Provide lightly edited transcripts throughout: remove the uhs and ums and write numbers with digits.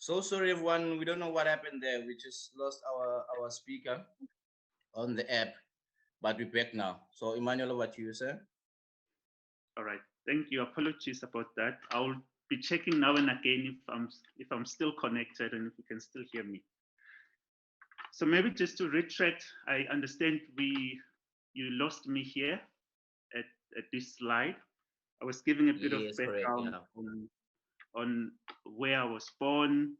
So sorry, everyone. We don't know what happened there. We just lost our speaker on the app, but we're back now. So, Emmanuel, what you say? All right. Thank you. Apologies about that. I'll be checking now and again if I'm still connected and if you can still hear me. So maybe just to retract, I understand you lost me here at, at this slide. I was giving a bit of Yes, correct. background Yeah. on where I was born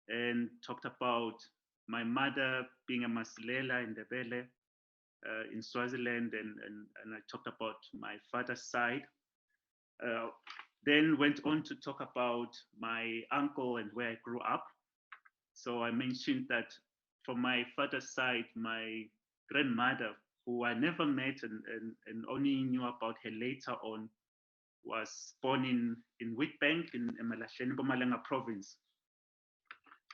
and talked about my mother being a Masilela in Ndebele in Swaziland, and I talked about my father's side. Uh, then went on to talk about my uncle and where I grew up. So I mentioned that from my father's side, my grandmother, who I never met and only knew about her later on, was born in Witbank in Malahleni, Mpumalanga province.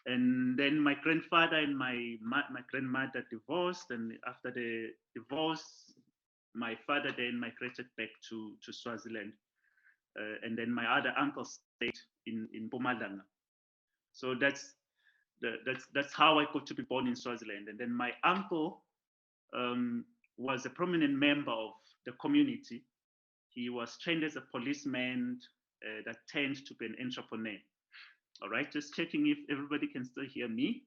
And then my grandfather and my grandmother divorced, and after the divorce, my father then migrated back to Swaziland, and then my other uncle stayed in Mpumalanga. So that's how I got to be born in Swaziland. And then my uncle was a prominent member of the community. He was trained as a policeman that turned to be an entrepreneur. All right, just checking if everybody can still hear me.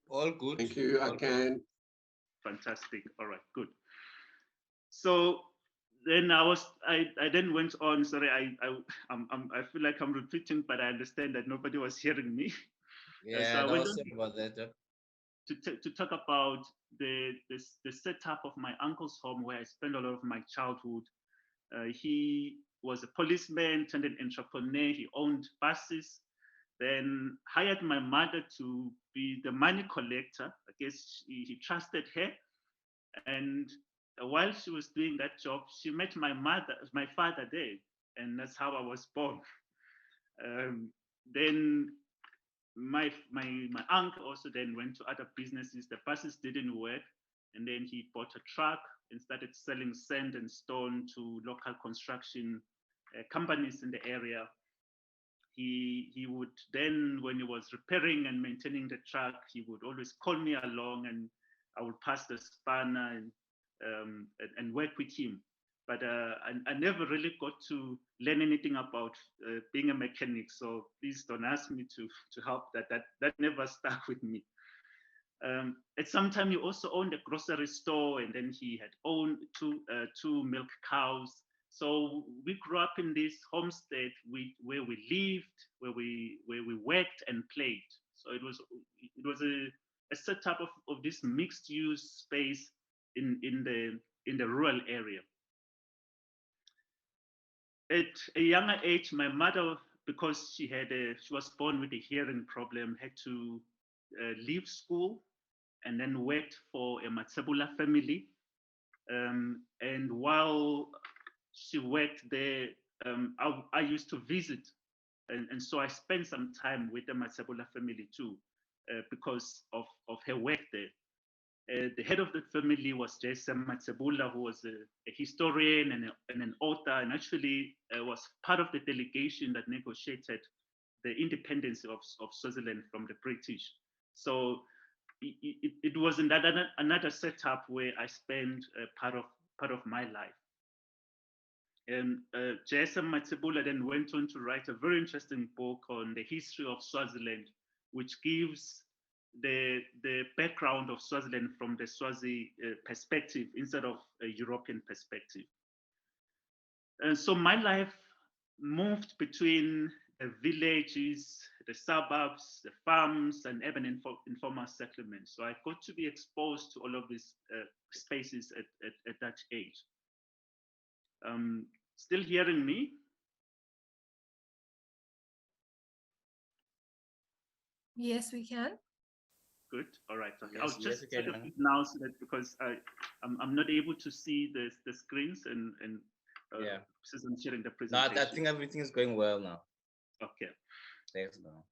All good. Thank you. I All can. Fantastic. All right, good. So then I then went on. Sorry, I feel like I'm repeating, but I understand that nobody was hearing me. So Yeah, I no, went on sorry about that. to talk about the setup of my uncle's home where I spent a lot of my childhood. He was a policeman, turned an entrepreneur. He owned buses. Then hired my mother to be the money collector. I guess he trusted her. And while she was doing that job, she met my father there, and that's how I was born. Then my uncle also then went to other businesses. The buses didn't work, and then he bought a truck and started selling sand and stone to local construction companies in the area. He would then, when he was repairing and maintaining the truck, he would always call me along, and I would pass the spanner and work with him. But I never really got to learn anything about being a mechanic. So please don't ask me to help. That never stuck with me. At some time, he also owned a grocery store, and then he had owned two milk cows. So we grew up in this homestead where we lived, where we worked and played. So it was a setup of this mixed use space in the rural area. At a younger age, my mother, because she was born with a hearing problem, had to leave school and then worked for a Matsebula family. And while she worked there, I used to visit. And so I spent some time with the Matsebula family too, because of her work there. The head of the family was Jason Matsebula, who was a historian and an author, and actually was part of the delegation that negotiated the independence of Swaziland from the British. So it was another setup where I spent part of my life. And Jason Matsebula then went on to write a very interesting book on the history of Swaziland, which gives the background of Swaziland from the Swazi perspective instead of a European perspective. And so my life moved between the villages, the suburbs, the farms, and urban informal settlements. So I got to be exposed to all of these spaces at that age. Still hearing me? Yes, we can. Good. All right. Okay. Yes, I'll yes, just you sort can, of man. now so that because I'm not able to see the screens and Yeah. since I'm sharing the No, I presentation. think everything is going well now. Okay. Thanks, now.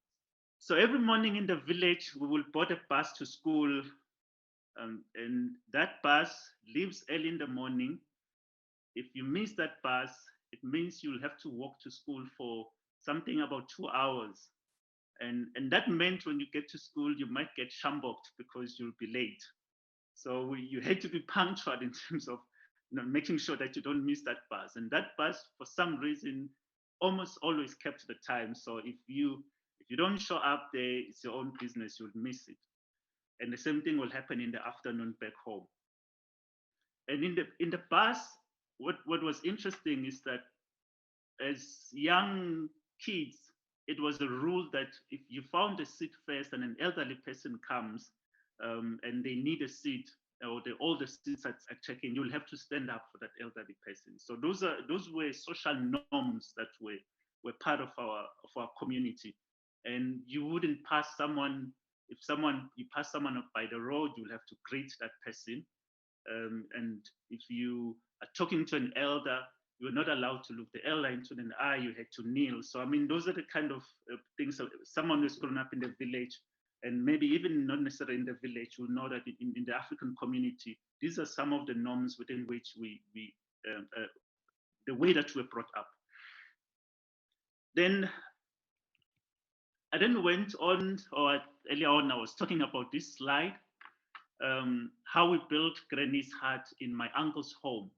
So every morning in the village, we will board a bus to school, and that bus leaves early in the morning. If you miss that bus, it means you'll have to walk to school for something about 2 hours. And that meant when you get to school, you might get shamboked because you'll be late. So you had to be punctual in terms of making sure that you don't miss that bus. And that bus, for some reason, almost always kept the time. So if you don't show up there, it's your own business. You'll miss it. And the same thing will happen in the afternoon back home. And in the bus, what was interesting is that as young kids, it was a rule that if you found a seat first and an elderly person comes and they need a seat, or all the seats are checking, you'll have to stand up for that elderly person. So those were social norms that were part of our community. And you wouldn't pass someone, if you pass someone by the road, you'll have to greet that person. And if you are talking to an elder, you were not allowed to look the elder into an eye, you had to kneel. So, I mean, those are the kind of things someone who's grown up in the village, and maybe even not necessarily in the village, will know that in the African community, these are some of the norms within which the way that we're brought up. Then I then went on, or earlier on, I was talking about this slide, how we built Granny's hut in my uncle's home.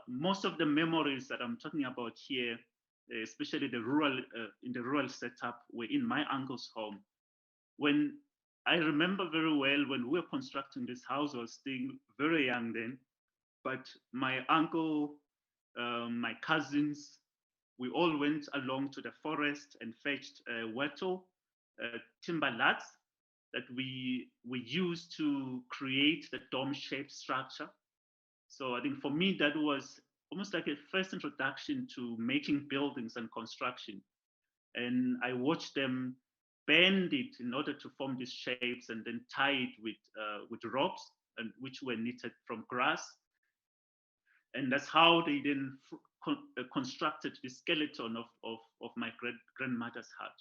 Most of the memories that I'm talking about here, especially in the rural setup, were in my uncle's home. When I remember very well when we were constructing this house, I was still very young then, but my uncle, my cousins, we all went along to the forest and fetched wattle, timber laths that we used to create the dome-shaped structure. So I think for me, that was almost like a first introduction to making buildings and construction. And I watched them bend it in order to form these shapes and then tie it with ropes, and which were knitted from grass. And that's how they then constructed the skeleton of my grandmother's hut.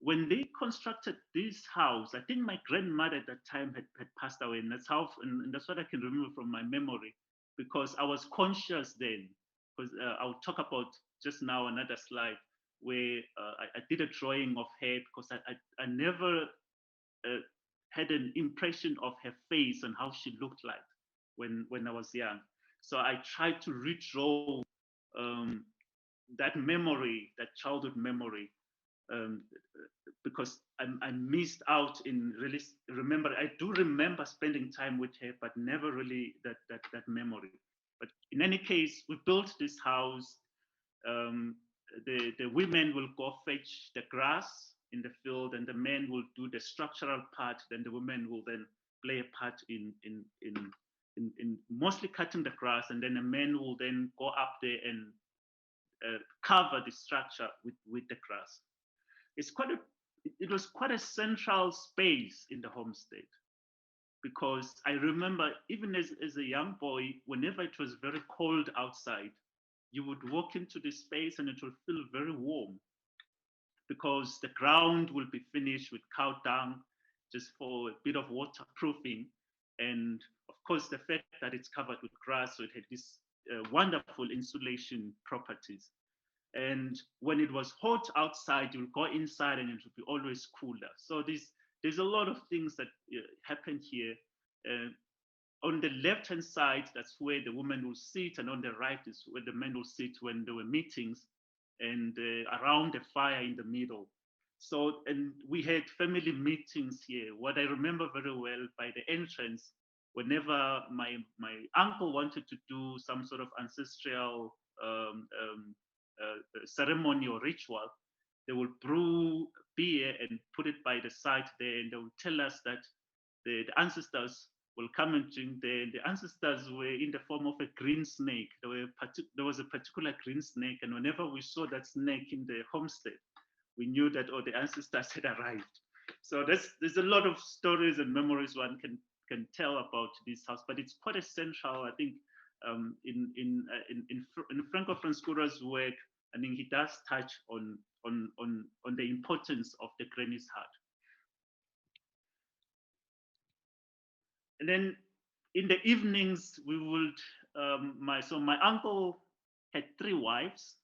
When they constructed this house, I think my grandmother at that time had passed away, and that's what I can remember from my memory, because I was conscious then. Because I'll talk about just now another slide where I did a drawing of her, because I never had an impression of her face and how she looked like when I was young. So I tried to redraw that memory, that childhood memory, because I missed out in really remember. I do remember spending time with her, but never really that memory. But in any case, we built this house. The women will go fetch the grass in the field, and the men will do the structural part. Then the women will then play a part in mostly cutting the grass, and then the men will then go up there and cover the structure with the grass. It was quite a central space in the homestead, because I remember even as a young boy, whenever it was very cold outside, you would walk into this space and it will feel very warm, because the ground will be finished with cow dung just for a bit of waterproofing. And of course, the fact that it's covered with grass, so it had these wonderful insulation properties. And when it was hot outside, you'll go inside and it will be always cooler. So there's a lot of things that happen here. On the left-hand side, that's where the women will sit, and on the right is where the men will sit when there were meetings, and around the fire in the middle. So, and we had family meetings here. What I remember very well, by the entrance, whenever my uncle wanted to do some sort of ancestral ceremony or ritual, they will brew beer and put it by the side there, and they will tell us that the ancestors will come and drink there. The ancestors were in the form of a green snake. There was a particular green snake, and whenever we saw that snake in the homestead, we knew that the ancestors had arrived. So there's a lot of stories and memories one can tell about this house, but it's quite essential, I think, in Franco Franskura's work. I think he does touch on the importance of the granny's hut. And then in the evenings, we would, my uncle had 3 wives,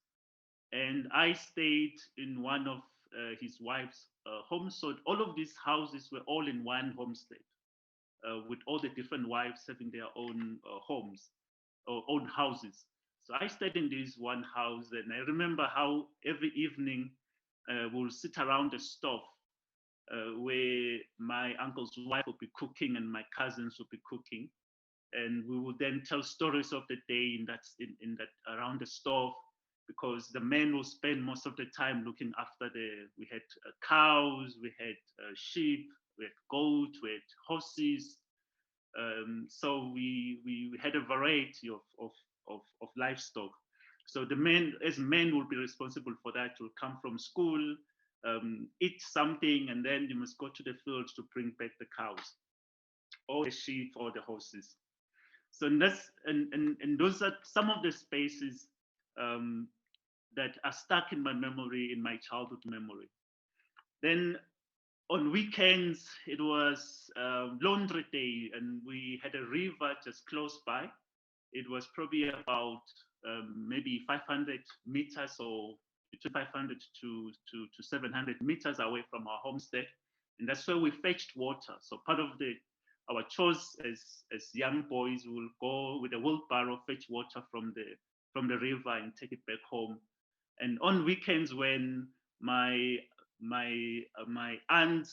And I stayed in one of his wife's homes. So all of these houses were all in one homestead, with all the different wives having their own homes or own houses. So I stayed in this one house, and I remember how every evening we'll sit around the stove where my uncle's wife would be cooking and my cousins would be cooking, and we would then tell stories of the day in that around the stove, because the men will spend most of the time looking after we had cows, we had sheep, we had goats, we had horses. So we had a variety of livestock. So the men, as men, will be responsible for that. Will come from school, eat something, and then you must go to the field to bring back the cows or the sheep or the horses. So and those are some of the spaces um, that are stuck in my memory, in my childhood memory. Then on weekends, it was laundry day, and we had a river just close by. It was probably about maybe 500 meters or between 500 to 700 meters away from our homestead. And that's where we fetched water. So part of our chores as young boys, we will go with a wheelbarrow, fetch water from the river and take it back home. And on weekends, when my aunt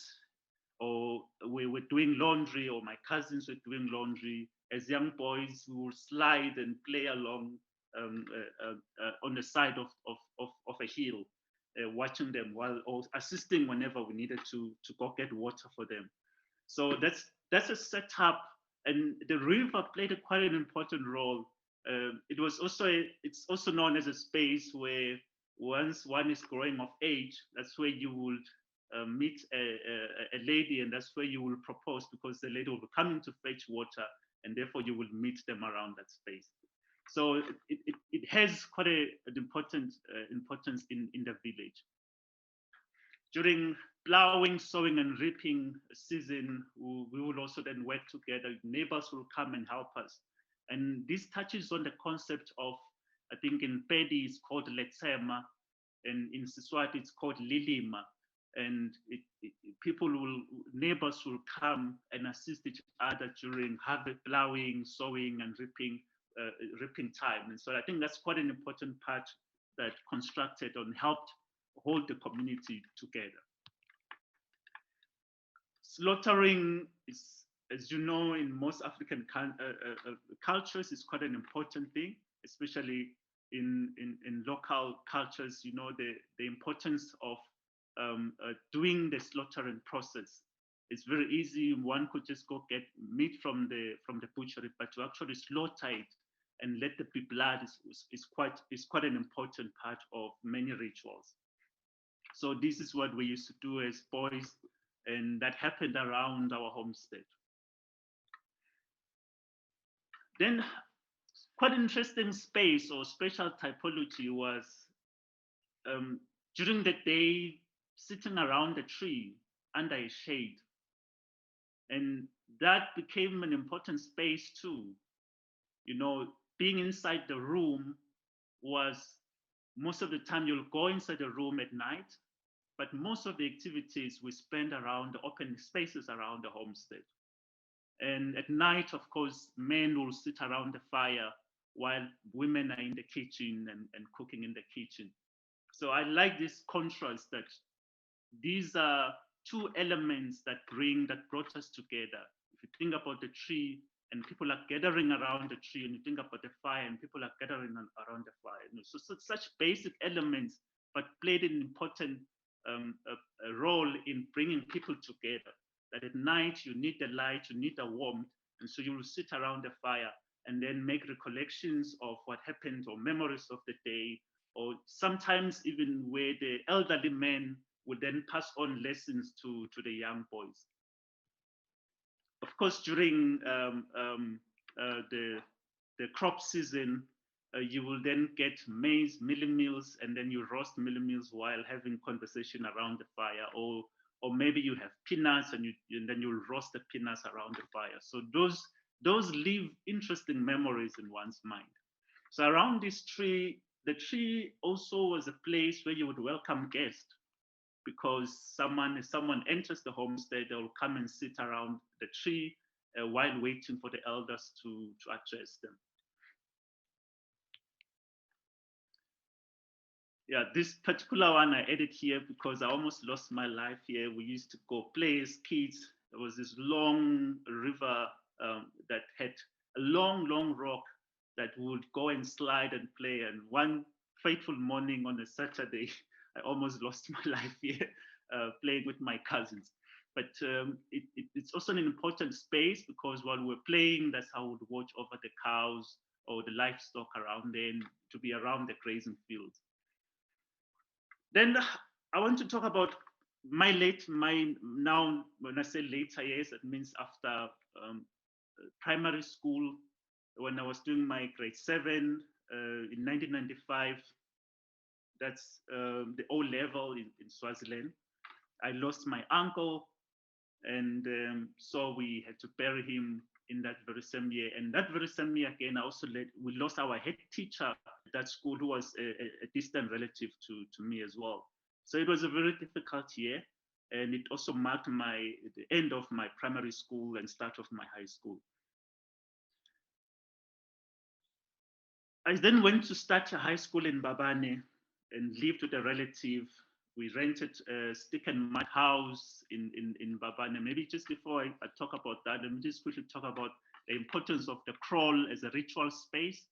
or we were doing laundry, or my cousins were doing laundry, as young boys, we would slide and play along on the side of a hill, watching them while or assisting whenever we needed to go get water for them. So that's a setup, and the river played quite an important role. It's also known as a space where once one is growing of age, that's where you would meet a lady, and that's where you will propose, because the lady will be coming to fetch water, and therefore you will meet them around that space. So it has quite an important importance in the village. During plowing, sowing, and reaping season, we will also then work together. Neighbors will come and help us. And this touches on the concept of, I think in Pedi it's called Letsema, and in Siswati it's called Lilima. And neighbors will come and assist each other during harvest, plowing, sowing, and reaping time. And so I think that's quite an important part that constructed and helped hold the community together. Slaughtering is, as you know, in most African cultures, is quite an important thing, especially in local cultures. You know, the importance of doing the slaughtering process. It's very easy. One could just go get meat from the butchery, but to actually slaughter it and let there be blood is quite an important part of many rituals. So this is what we used to do as boys, and that happened around our homestead. Then quite interesting space or special typology was during the day sitting around a tree under a shade. And that became an important space too. You know, being inside the room was, most of the time you'll go inside the room at night, but most of the activities we spend around the open spaces around the homestead. And at night, of course, men will sit around the fire while women are in the kitchen and cooking in the kitchen. So I like this contrast that these are two elements that brought us together. If you think about the tree and people are gathering around the tree, and you think about the fire and people are gathering around the fire. You know, so such basic elements, but played an important a role in bringing people together. That at night you need the light, you need the warmth, and so you will sit around the fire and then make recollections of what happened or memories of the day, or sometimes even where the elderly men would then pass on lessons to the young boys. Of course, during the crop season, you will then get maize, milling meals, and then you roast milling meals while having conversation around the fire, or maybe you have peanuts and then you'll roast the peanuts around the fire. So those leave interesting memories in one's mind. So around this tree, the tree also was a place where you would welcome guests, because if someone enters the homestead, they will come and sit around the tree while waiting for the elders to address them. Yeah, this particular one I added here because I almost lost my life here. We used to go play as kids. There was this long river that had a long rock that would go and slide and play. And one fateful morning on a Saturday, I almost lost my life here playing with my cousins. But it's also an important space because while we're playing, that's how we would watch over the cows or the livestock around there, and to be around the grazing fields. Then I want to talk about now, when I say later years, it means after primary school, when I was doing my grade 7 in 1995. That's the O level in Swaziland. I lost my uncle, and so we had to bury him in that very same year. And that very same year again, we lost our head teacher at that school, who was a distant relative to me as well. So it was a very difficult year, and it also marked the end of my primary school and start of my high school. I then went to start a high school in Mbabane and lived with a relative. We rented a stick and mud house in Mbabane. Maybe just before I talk about that, let me just quickly talk about the importance of the kraal as a ritual space,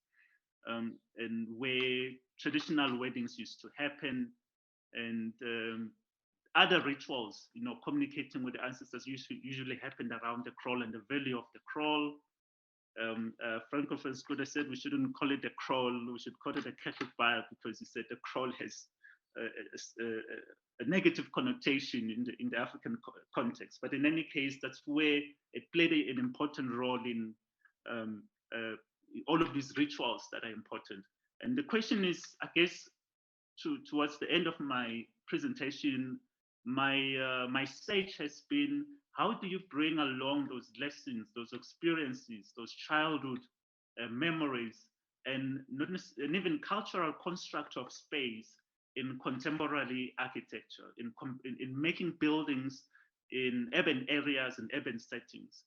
and where traditional weddings used to happen, and other rituals, communicating with the ancestors usually happened around the kraal and the value of the kraal. Franco Franscuda said we shouldn't call it the kraal, we should call it a Catholic Bible, because he said the kraal has a negative connotation in the African context. But in any case, that's where it played an important role in all of these rituals that are important. And the question is, I guess, towards the end of my presentation, my search has been, how do you bring along those lessons, those experiences, those childhood memories, and even cultural construct of space in contemporary architecture, in making buildings in urban areas and urban settings?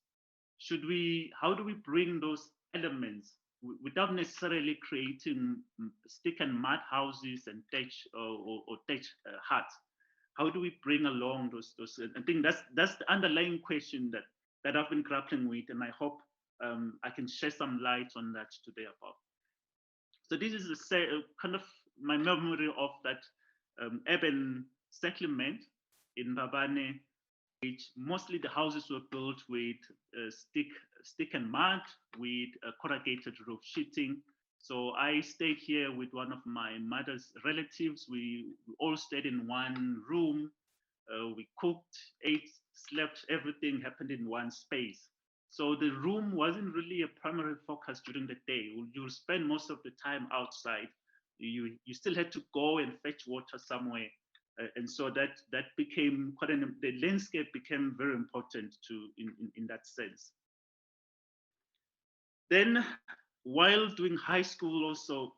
How do we bring those elements without necessarily creating stick and mud houses and thatch or thatch huts? How do we bring along those? I think that's the underlying question that I've been grappling with, and I hope I can shed some light on that today about. So this is kind of my memory of that urban settlement in Mbabane, which mostly the houses were built with stick and mud, with corrugated roof sheeting. So I stayed here with one of my mother's relatives. We all stayed in one room. We cooked, ate, slept, everything happened in one space. So the room wasn't really a primary focus during the day. You'll spend most of the time outside. You still had to go and fetch water somewhere. And so that became the landscape became very important in that sense. Then, while doing high school also,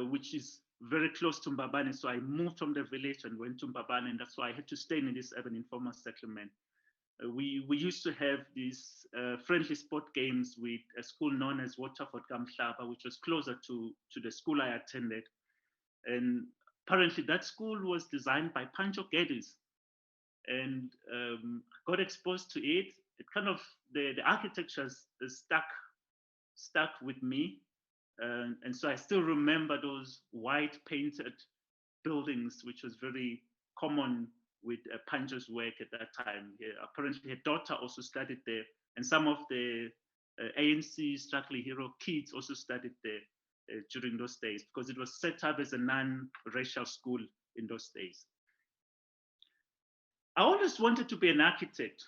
which is very close to Mbabane, so I moved from the village and went to Mbabane, and that's why I had to stay in this urban informal settlement. We used to have these friendly sport games with a school known as Waterford Kamhlaba, which was closer to the school I attended. And apparently that school was designed by Pancho Geddes, and got exposed to it. It kind of, the architecture is stuck with me. And so I still remember those white painted buildings, which was very common with Pancho's work at that time. Yeah, apparently her daughter also studied there, and some of the ANC struggling hero kids also studied there during those days, because it was set up as a non-racial school in those days. I always wanted to be an architect.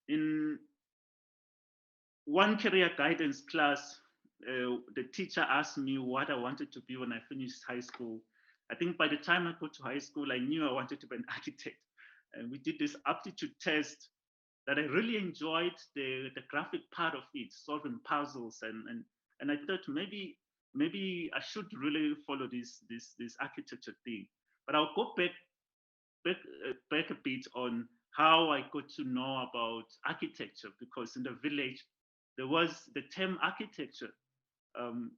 In one career guidance class, the teacher asked me what I wanted to be when I finished high school. I think by the time I got to high school, I knew I wanted to be an architect. And we did this aptitude test that I really enjoyed the graphic part of it, solving puzzles. And I thought maybe maybe I should really follow this architecture thing. But I'll go back a bit on how I got to know about architecture, because in the village there was the term architecture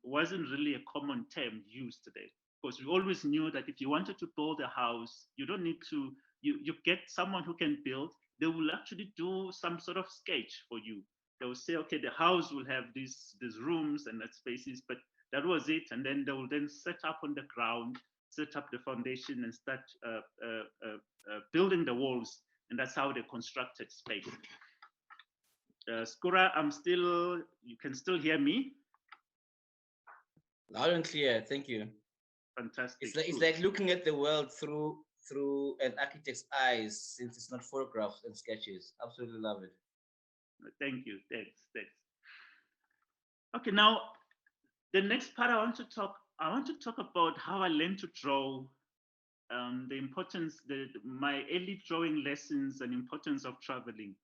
wasn't really a common term used today, because we always knew that if you wanted to build a house, you don't need to, you get someone who can build. They will actually do some sort of sketch for you. They will say, okay, the house will have these rooms and that spaces, but that was it. And then they will then set up on the ground, set up the foundation, and start building the walls. And that's how they constructed space. Skura, you can still hear me? Loud and clear. Thank you. Fantastic. It's like looking at the world through an architect's eyes, since it's not photographs and sketches. Absolutely love it. Thank you. Thanks. Okay, now the next part I want to talk about how I learned to draw, the importance, my early drawing lessons and importance of traveling.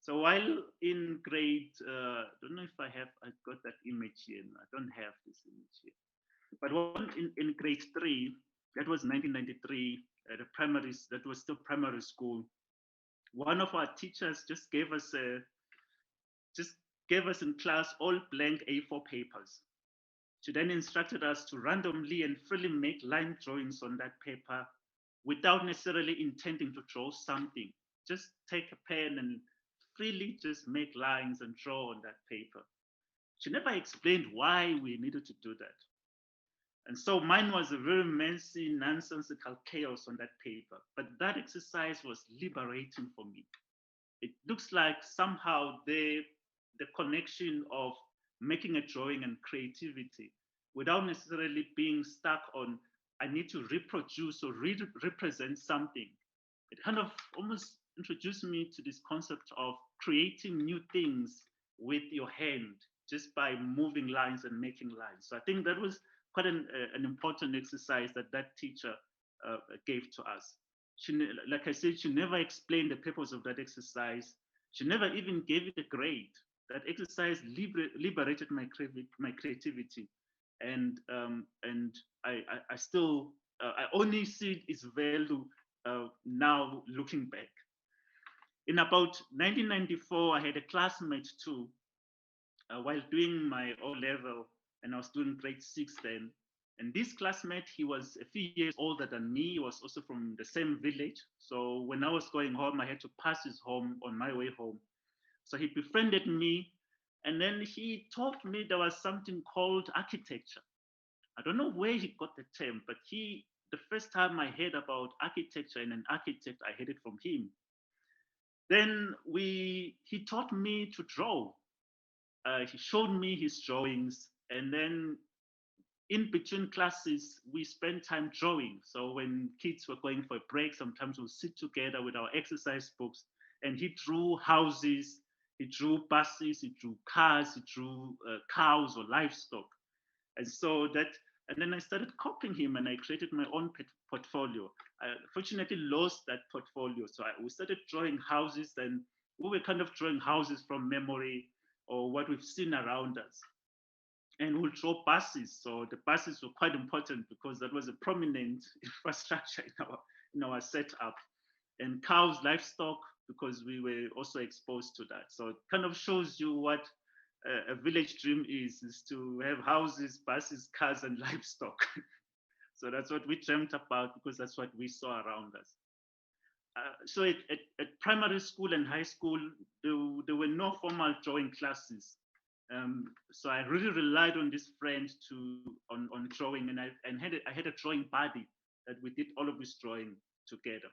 So while in grade, I don't know if I got that image here. I don't have this image here. But in grade 3, that was 1993, that was still primary school. One of our teachers just gave us in class all blank A4 papers. She then instructed us to randomly and freely make line drawings on that paper without necessarily intending to draw something. Just take a pen and freely just make lines and draw on that paper. She never explained why we needed to do that. And so mine was a very messy, nonsensical chaos on that paper. But that exercise was liberating for me. It looks like somehow the connection of making a drawing and creativity without necessarily being stuck on, I need to reproduce or represent something. It kind of almost introduced me to this concept of creating new things with your hand, just by moving lines and making lines. So I think that was quite an important exercise that teacher gave to us. Like I said, she never explained the purpose of that exercise. She never even gave it a grade. That exercise liberated my creativity, and I still I only see its value now looking back. In about 1994, I had a classmate too, while doing my O level, and I was doing grade 6 then. And this classmate, he was a few years older than me. He was also from the same village. So when I was going home, I had to pass his home on my way home. So he befriended me, and then he taught me there was something called architecture. I don't know where he got the term, but the first time I heard about architecture and an architect, I heard it from him. Then he taught me to draw. He showed me his drawings, and then in between classes, we spent time drawing. So when kids were going for a break, sometimes we'll sit together with our exercise books, and he drew houses, he drew buses, he drew cars, he drew cows or livestock. And then I started copying him, and I created my own portfolio. I fortunately lost that portfolio. So we started drawing houses, and we were kind of drawing houses from memory or what we've seen around us. And we'll draw buses. So the buses were quite important because that was a prominent infrastructure in our setup. And cows, livestock, because we were also exposed to that. So it kind of shows you what a village dream is to have houses, buses, cars, and livestock. So that's what we dreamt about, because that's what we saw around us. So at primary school and high school, there were no formal drawing classes. So I really relied on this friend on drawing, and I had a drawing buddy that we did all of this drawing together.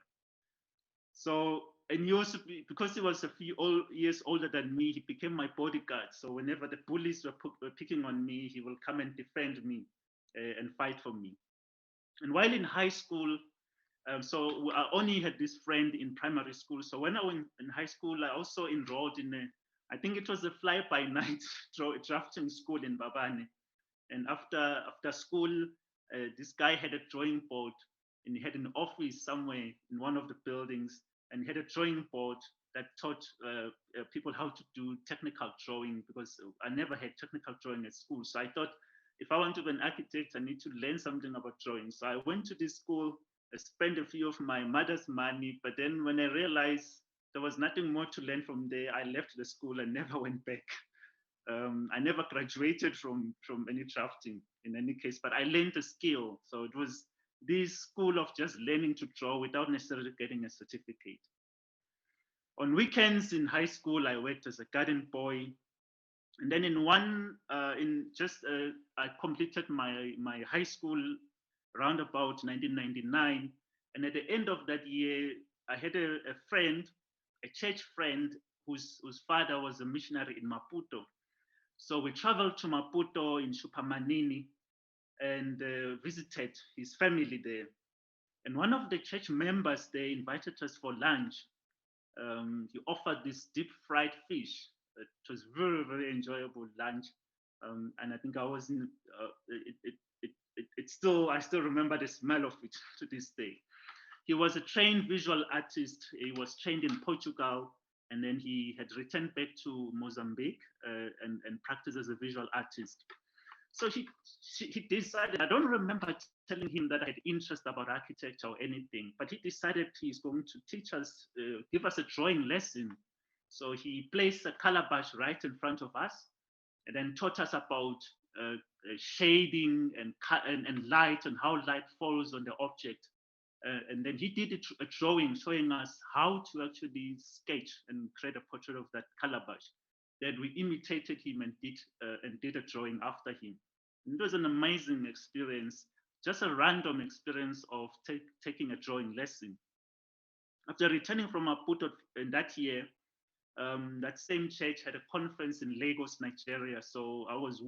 So, and he also, because he was a few years older than me, he became my bodyguard. So whenever the bullies were picking on me, he will come and defend me and fight for me. And while in high school, so I only had this friend in primary school. So when I went in high school, I also enrolled in I think it was a fly-by-night drafting school in Babane. And after school, this guy had a drawing board, and he had an office somewhere in one of the buildings, and he had a drawing board that taught people how to do technical drawing, because I never had technical drawing at school. So I thought if I want to be an architect, I need to learn something about drawing. So I went to this school, I spent a few of my mother's money, but then when I realized there was nothing more to learn from there, I left the school and never went back. I never graduated from any drafting in any case, but I learned a skill. So it was this school of just learning to draw without necessarily getting a certificate. On weekends in high school, I worked as a garden boy. And then I completed my high school around about 1999. And at the end of that year, I had a friend, a church friend, whose father was a missionary in Maputo. So we traveled to Maputo in Chupamanini and visited his family there. And one of the church members, they invited us for lunch. He offered this deep fried fish. It was very, very enjoyable lunch. And I think I was in, I still remember the smell of it to this day. He was a trained visual artist. He was trained in Portugal, and then he had returned back to Mozambique and practiced as a visual artist. So he decided, I don't remember telling him that I had interest about architecture or anything, but he decided he's going to teach us, give us a drawing lesson. So he placed a calabash right in front of us and then taught us about shading and light and how light falls on the object. And then he did a drawing showing us how to actually sketch and create a portrait of that calabash. Then we imitated him and did a drawing after him. And it was an amazing experience, just a random experience of taking a drawing lesson. After returning from Maputo in that year, that same church had a conference in Lagos, Nigeria. So I was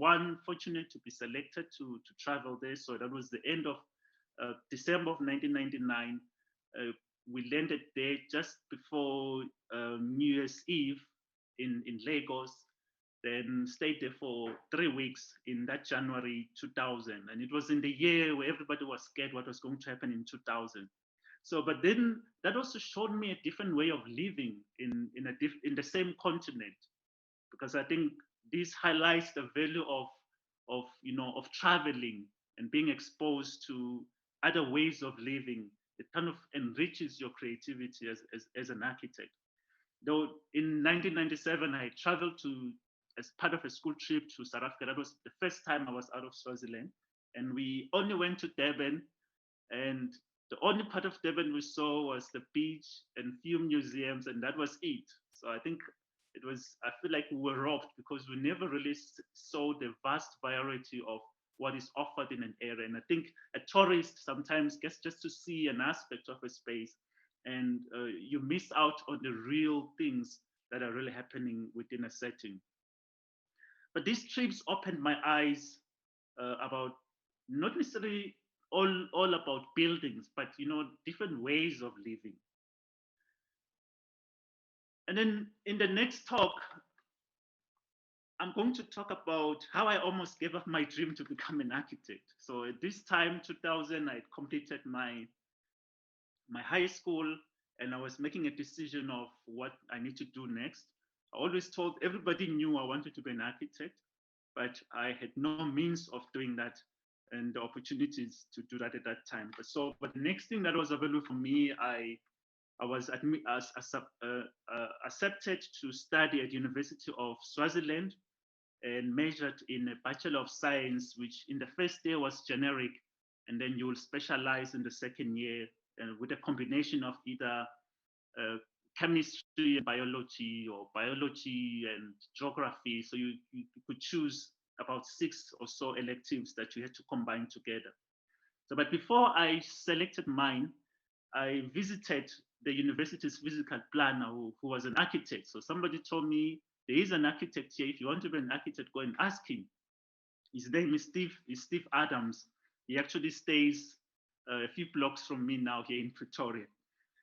fortunate to be selected to travel there. So that was the end of December of 1999. We landed there just before New Year's Eve in Lagos, then stayed there for 3 weeks in that January 2000. And it was in the year where everybody was scared what was going to happen in 2000. So, but then that also showed me a different way of living in the same continent, because I think this highlights the value of traveling and being exposed to other ways of living. It kind of enriches your creativity as an architect. Though in 1997, I traveled as part of a school trip to South Africa. That was the first time I was out of Swaziland. And we only went to Durban, and the only part of Durban we saw was the beach and few museums, and that was it. So I think I feel like we were robbed because we never really saw the vast variety of what is offered in an area. And I think a tourist sometimes gets just to see an aspect of a space, and you miss out on the real things that are really happening within a setting. But these trips opened my eyes about not necessarily all about buildings, but different ways of living. And then in the next talk, I'm going to talk about how I almost gave up my dream to become an architect. So at this time, 2000, I had completed my high school, and I was making a decision of what I need to do next. I always told everybody knew I wanted to be an architect, but I had no means of doing that and the opportunities to do that at that time. But the next thing that was available for me, I was accepted to study at University of Swaziland and majored in a Bachelor of Science, which in the first year was generic, and then you will specialize in the second year with a combination of either chemistry and biology, or biology and geography. So you could choose about 6 or so electives that you had to combine together. So, but before I selected mine, I visited the university's physical planner who was an architect. So somebody told me, there is an architect here. If you want to be an architect, go and ask him. His name is Steve Adams. He actually stays a few blocks from me now here in Pretoria.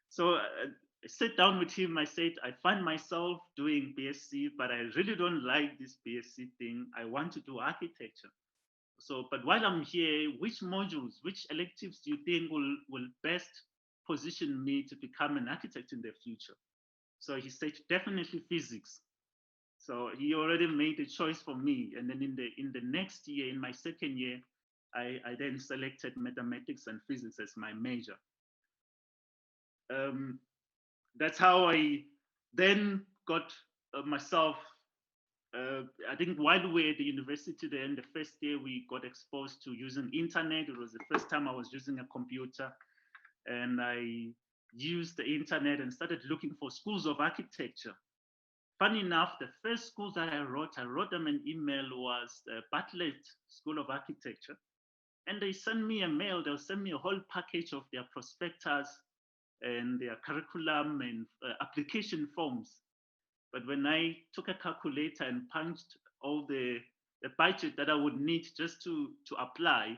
So I sat down with him. I said, I find myself doing BSc, but I really don't like this BSc thing. I want to do architecture. So, but while I'm here, which modules, which electives do you think will best position me to become an architect in the future? So he said, definitely physics. So he already made a choice for me. And then in the next year, in my second year, I then selected mathematics and physics as my major. That's how I then got myself. I think while we were at the university, then the first year we got exposed to using internet. It was the first time I was using a computer, and I used the internet and started looking for schools of architecture. Funny enough, the first school that I wrote them an email was the Bartlett School of Architecture. And they sent me a mail, they'll send me a whole package of their prospectus and their curriculum and application forms. But when I took a calculator and punched all the budget that I would need just to apply,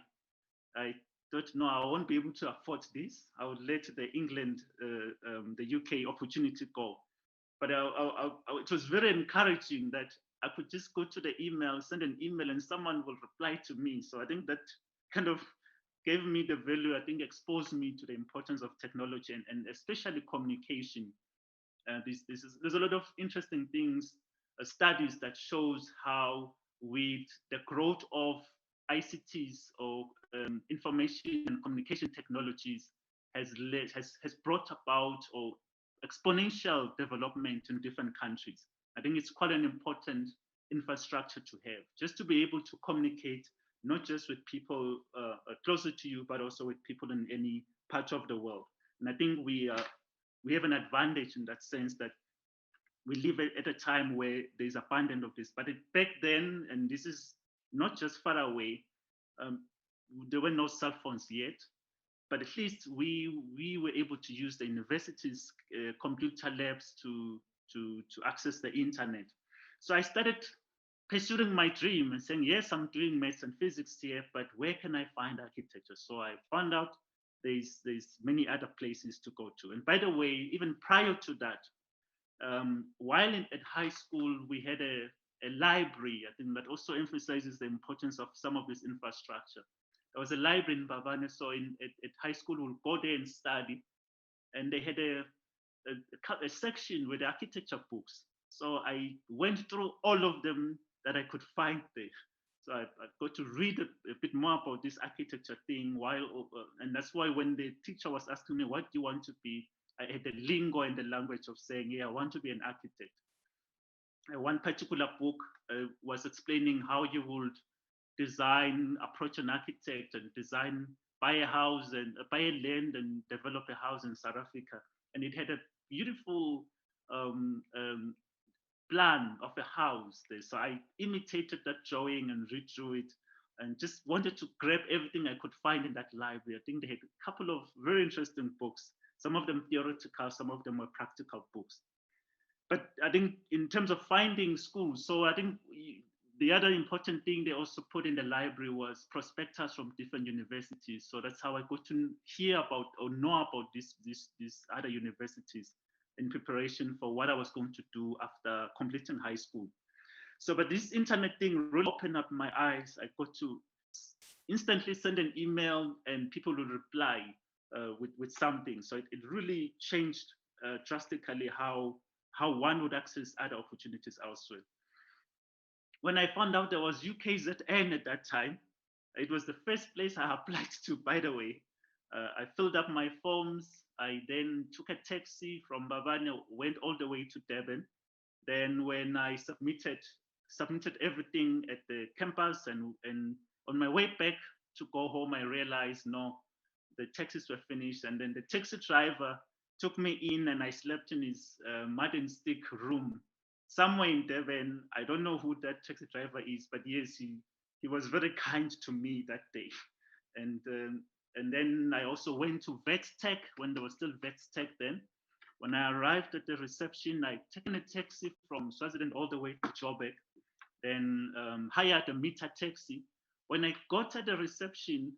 I thought, no, I won't be able to afford this. I would let the England, the UK opportunity go. But it was very encouraging that I could just go to the email, send an email, and someone will reply to me. So I think that kind of gave me the value, I think exposed me to the importance of technology and especially communication. There's a lot of interesting things, studies that shows how with the growth of ICTs or information and communication technologies has brought about or exponential development in different countries. I think it's quite an important infrastructure to have, just to be able to communicate not just with people closer to you, but also with people in any part of the world. And I think we have an advantage in that sense that we live at a time where there's abundance of this. But back then, and this is not just far away, there were no cell phones yet. But at least we were able to use the university's computer labs to access the internet. So I started pursuing my dream and saying, yes, I'm doing maths and physics here, but where can I find architecture? So I found out there's many other places to go to. And by the way, even prior to that, while at high school, we had a library, I think that also emphasizes the importance of some of this infrastructure. There was a library in Bavane, so at high school, we'll go there and study. And they had a section with architecture books. So I went through all of them that I could find there. So I got to read a bit more about this architecture thing and that's why when the teacher was asking me, what do you want to be? I had the lingo and the language of saying, yeah, I want to be an architect. One particular book was explaining how you would approach an architect and buy a house and buy a land and develop a house in South Africa. And it had a beautiful plan of a house there. So I imitated that drawing and redrew it and just wanted to grab everything I could find in that library. I think they had a couple of very interesting books, some of them theoretical, some of them were practical books. But I think in terms of finding schools, so I think the other important thing they also put in the library was prospectus from different universities. So that's how I got to hear about or know about these other universities in preparation for what I was going to do after completing high school. So, but this internet thing really opened up my eyes. I got to instantly send an email and people would reply with something. So it really changed drastically how one would access other opportunities elsewhere. When I found out there was UKZN at that time, it was the first place I applied to, by the way. I filled up my forms. I then took a taxi from Bavane, went all the way to Durban. Then when I submitted everything at the campus and on my way back to go home, I realized, no, the taxis were finished. And then the taxi driver took me in and I slept in his mud and stick room somewhere in Durban. I don't know who that taxi driver is, but yes, he was very kind to me that day. And then I also went to Vet Tech when there was still Vet Tech then. When I arrived at the reception, I taken a taxi from Swaziland all the way to Joburg, then hired a meter taxi. When I got at the reception,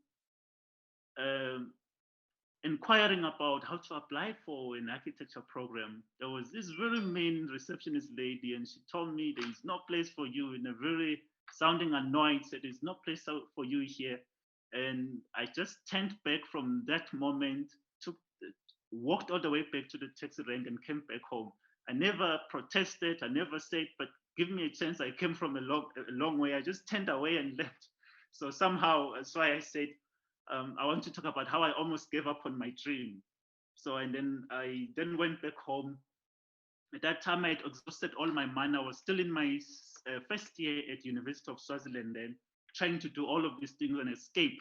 inquiring about how to apply for an architecture program, there was this very mean receptionist lady, and she told me there is no place for you, in a very sounding annoyed, said there's no place for you here. And I just turned back from that moment, walked all the way back to the taxi rank and came back home. I never protested, I never said, but give me a chance. I came from a long way. I just turned away and left. So somehow, that's why I said, I want to talk about how I almost gave up on my dream. So, and then I then went back home. At that time, I had exhausted all my money. I was still in my first year at University of Swaziland, then trying to do all of these things and escape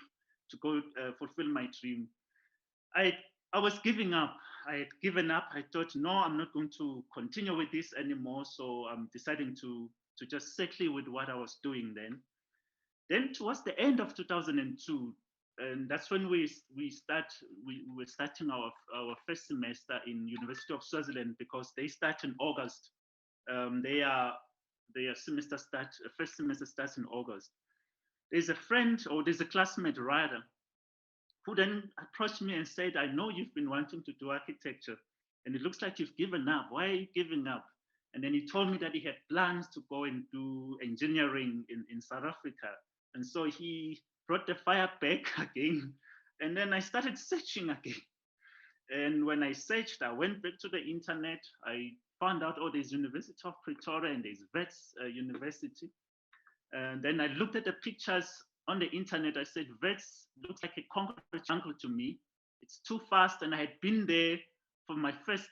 to go fulfill my dream. I I was giving up. I had given up. I thought, no, I'm not going to continue with this anymore. So I'm deciding to just settle with what I was doing then. Then towards the end of 2002, and that's when we were starting our first semester in University of Swaziland because they start in August. Um, they are their first semester starts in August. There's a friend or there's a classmate rather who then approached me and said, I know you've been wanting to do architecture and it looks like you've given up. Why are you giving up? And then he told me that he had plans to go and do engineering in South Africa. And so he brought the fire back again. And then I started searching again. And when I searched, I went back to the internet. I found out, oh, there's University of Pretoria and there's Wits University. And then I looked at the pictures on the internet. I said, Wits looks like a concrete jungle to me. It's too fast. And I had been there for my first,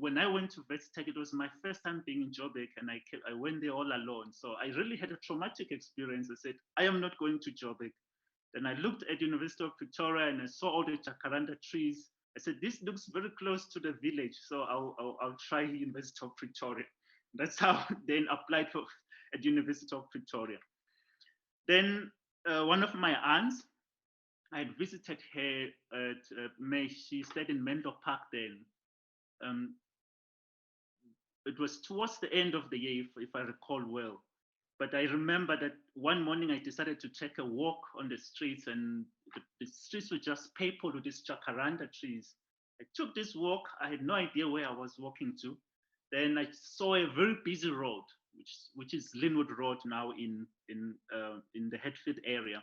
when I went to Wits Tech, it was my first time being in Joburg and I went there all alone. So I really had a traumatic experience. I said, I am not going to Joburg. Then I looked at University of Pretoria and I saw all the jacaranda trees. I said, this looks very close to the village. So I'll try University of Pretoria. That's how I then applied for at University of Pretoria. Then one of my aunts, I had visited her at May. She stayed in Menlo Park then. Um, it was towards the end of the year, if I recall well. But I remember that one morning I decided to take a walk on the streets, and the streets were just purple with these jacaranda trees. I took this walk. I had no idea where I was walking to. Then I saw a very busy road, which is Linwood Road now in the Hatfield area.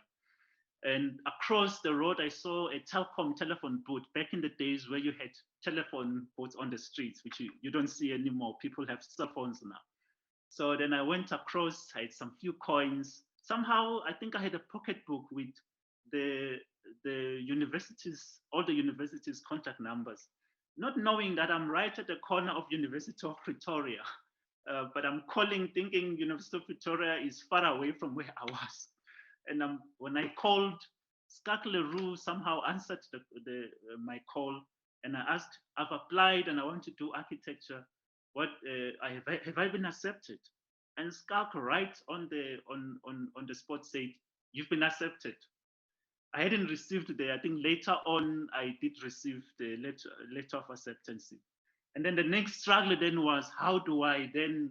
And across the road, I saw a Telkom telephone booth back in the days where you had telephone booths on the streets, which you don't see anymore. People have cell phones now. So then I went across, I had some few coins. Somehow, I think I had a pocketbook with the all the universities' contact numbers, not knowing that I'm right at the corner of University of Pretoria. But I'm calling thinking University of Pretoria is far away from where I was. And when I called, Skak Leroux somehow answered my call, and I asked, I've applied and I want to do architecture. What have I been accepted? And Skak right on the spot said, you've been accepted. I hadn't received I think later on I did receive the letter of acceptance. And then the next struggle then was, how do I then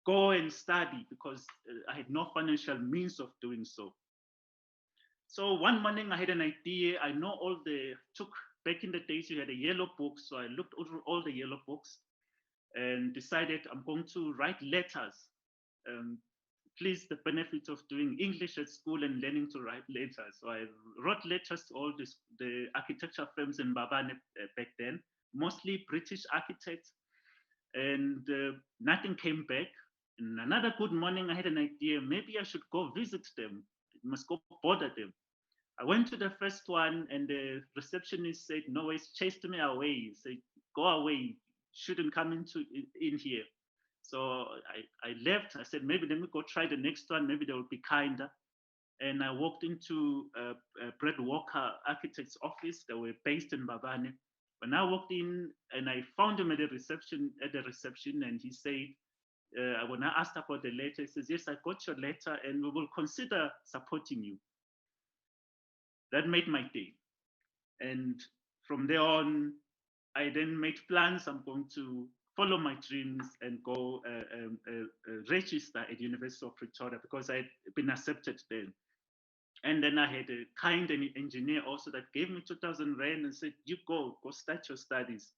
go and study, because I had no financial means of doing so. So one morning I had an idea. I know took back in the days you had a yellow book. So I looked over all the yellow books and decided I'm going to write letters. Please, the benefit of doing English at school and learning to write letters. So I wrote letters to all the architecture firms in Mbabane back then, mostly British architects, and nothing came back. And another good morning, I had an idea. Maybe I should go visit them. I must go bother them. I went to the first one, and the receptionist said, "No, it's chased me away. He said, go away. Shouldn't come in here." So I left. I said, maybe let me go try the next one. Maybe they will be kinder. And I walked into Brett Walker Architect's office. They were based in Mbabane. When I walked in and I found him at the reception, and he said, when I asked about the letter, he says, yes, I got your letter and we will consider supporting you. That made my day. And from there on, I then made plans. I'm going to follow my dreams and go register at University of Pretoria because I had been accepted then. And then I had a kind engineer also that gave me 2,000 rand and said, you go start your studies.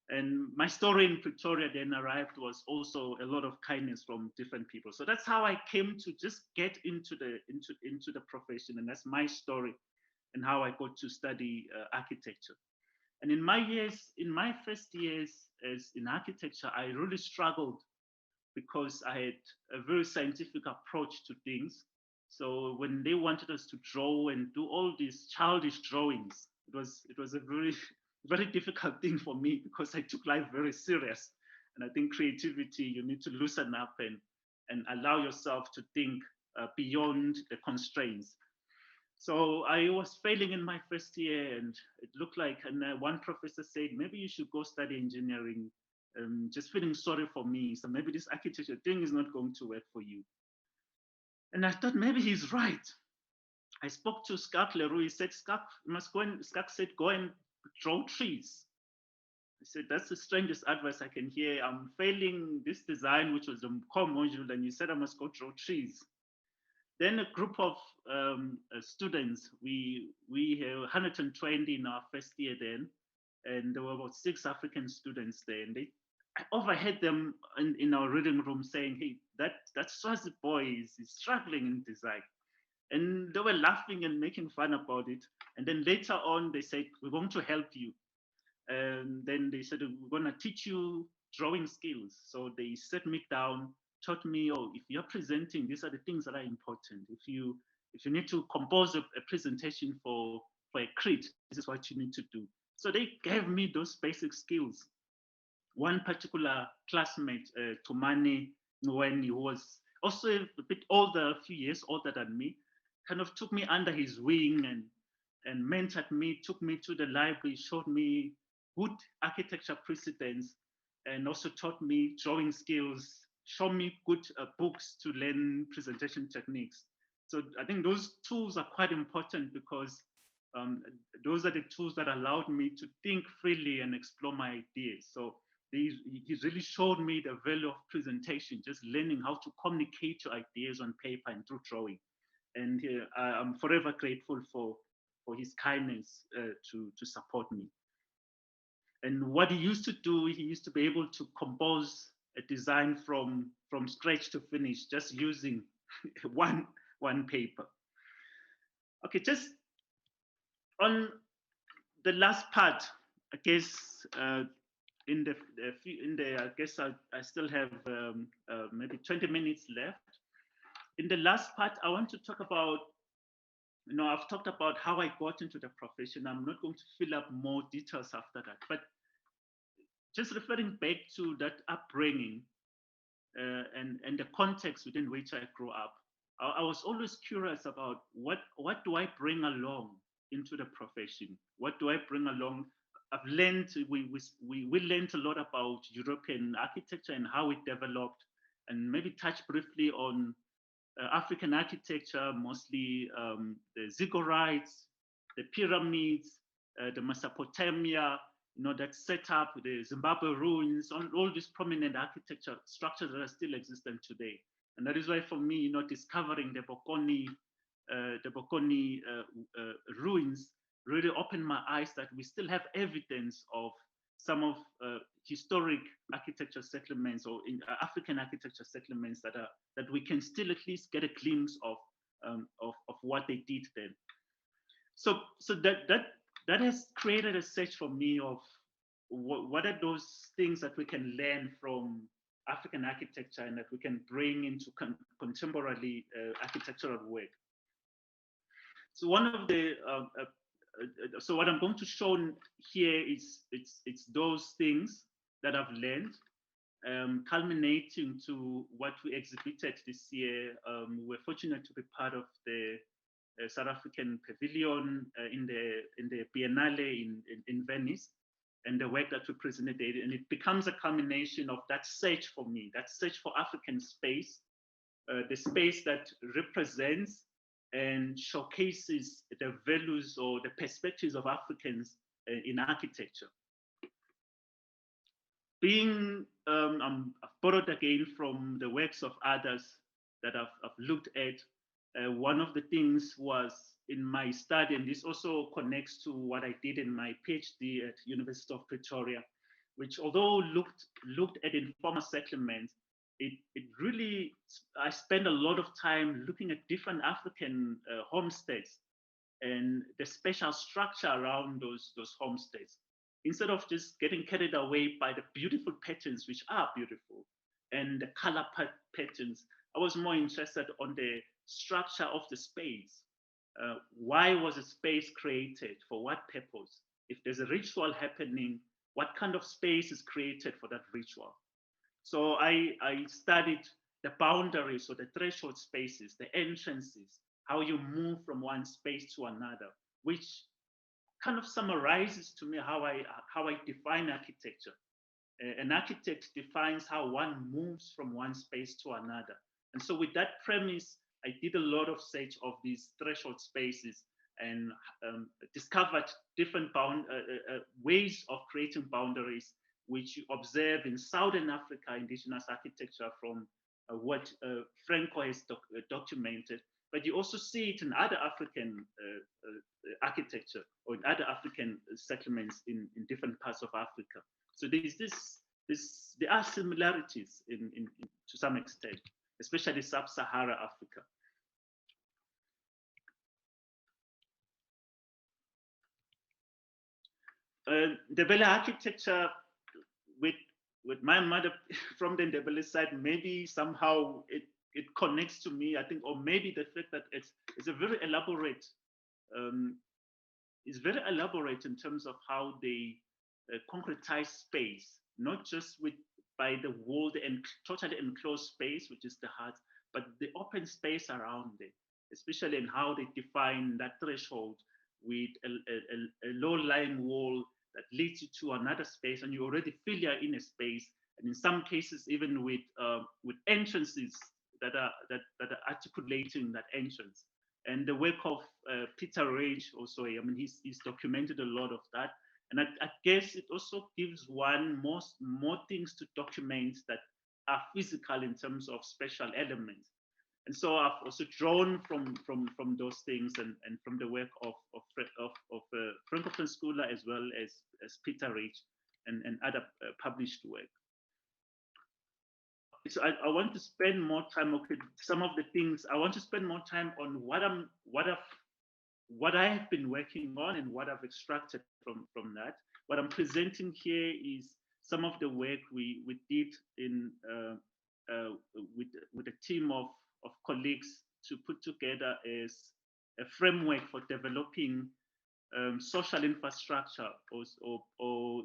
And my story in Pretoria then arrived was also a lot of kindness from different people. So that's how I came to just get into the profession. And that's my story and how I got to study architecture. And in my first years as in architecture, I really struggled because I had a very scientific approach to things. So when they wanted us to draw and do all these childish drawings, it was a very very difficult thing for me because I took life very serious. And I think creativity, you need to loosen up and allow yourself to think beyond the constraints. So I was failing in my first year, and it looked like, and one professor said, maybe you should go study engineering. Just feeling sorry for me. So maybe this architecture thing is not going to work for you. And I thought maybe he's right. I spoke to Scott Leroux. He said, Scott, you must go and, Scott said, go and draw trees. I said, that's the strangest advice I can hear. I'm failing this design, which was a core module, and you said I must go draw trees. Then a group of students, we had 120 in our first year then, and there were about 6 African students there, and I overheard them in our reading room saying, hey, that Swazi boy is struggling in design. And they were laughing and making fun about it. And then later on, they said, we're going to help you. And then they said, we're going to teach you drawing skills. So they set me down, taught me, oh, if you're presenting, these are the things that are important. If you need to compose a presentation for a crit, this is what you need to do. So they gave me those basic skills. One particular classmate, Tumani Nweni, who was also a bit older, a few years older than me, kind of took me under his wing and mentored me, took me to the library, showed me good architecture precedents, and also taught me drawing skills, showed me good books to learn presentation techniques. So I think those tools are quite important because those are the tools that allowed me to think freely and explore my ideas. So he really showed me the value of presentation, just learning how to communicate your ideas on paper and through drawing. And I'm forever grateful for his kindness to support me. And what he used to do, he used to be able to compose a design from scratch to finish, just using one paper. Okay, just on the last part, I guess in the I guess I still have maybe 20 minutes left. In the last part, I want to talk about, I've talked about how I got into the profession. I'm not going to fill up more details after that, but just referring back to that upbringing and the context within which I grew up, I was always curious about what do I bring along into the profession? What do I bring along? I've learned, we learned a lot about European architecture and how it developed, and maybe touch briefly on African architecture, mostly the ziggurats, the pyramids, the Mesopotamia, that set up the Zimbabwe ruins, all these prominent architecture structures that are still existent today. And that is why for me, discovering the Bokoni ruins really opened my eyes that we still have evidence of some of historic architecture settlements or in African architecture settlements that we can still at least get a glimpse of what they did then. So that has created a search for me of what are those things that we can learn from African architecture and that we can bring into contemporary architectural work. So one of the so what I'm going to show here is it's those things that I've learned, culminating to what we exhibited this year. We're fortunate to be part of the South African Pavilion in the Biennale in Venice, and the work that we presented there, and it becomes a culmination of that search for me, that search for African space, the space that represents and showcases the values or the perspectives of Africans in architecture. I've borrowed again from the works of others that I've looked at. One of the things was in my study, and this also connects to what I did in my PhD at University of Pretoria, which although looked at informal settlements, it really, I spent a lot of time looking at different African homesteads and the special structure around those homesteads. Instead of just getting carried away by the beautiful patterns, which are beautiful, and the color patterns. I was more interested on the structure of the space. Why was a space created? For what purpose? If there's a ritual happening, what kind of space is created for that ritual? So I studied the boundaries or the threshold spaces, the entrances, how you move from one space to another, which kind of summarizes to me how I define architecture. An architect defines how one moves from one space to another. And so with that premise, I did a lot of search of these threshold spaces and discovered different ways of creating boundaries, which you observe in Southern Africa indigenous architecture from what Franco has documented, but you also see it in other African architecture or in other African settlements in different parts of Africa. So there are similarities to some extent, especially sub-Sahara Africa. Ndebele architecture with my mother from the Ndebele side, maybe somehow it connects to me, I think, or maybe the fact that it's a very elaborate, it's very elaborate in terms of how they concretize space, not just by the wall, the totally enclosed space, which is the heart, but the open space around it, especially in how they define that threshold with a low-lying wall that leads you to another space, and you already feel you're in a space, and in some cases even with entrances that are articulating that entrance. And the work of Peter Rage also, I mean, he's documented a lot of that, and I guess it also gives one more things to document that are physical in terms of spatial elements. And so I've also drawn from those things and from the work of Francophone scholar as well as Peter Rich and other published work. So I want to spend more time. Okay, some of the things I want to spend more time on what I have been working on and what I've extracted from that. What I'm presenting here is some of the work we did in with a team of colleagues to put together as a framework for developing social infrastructure or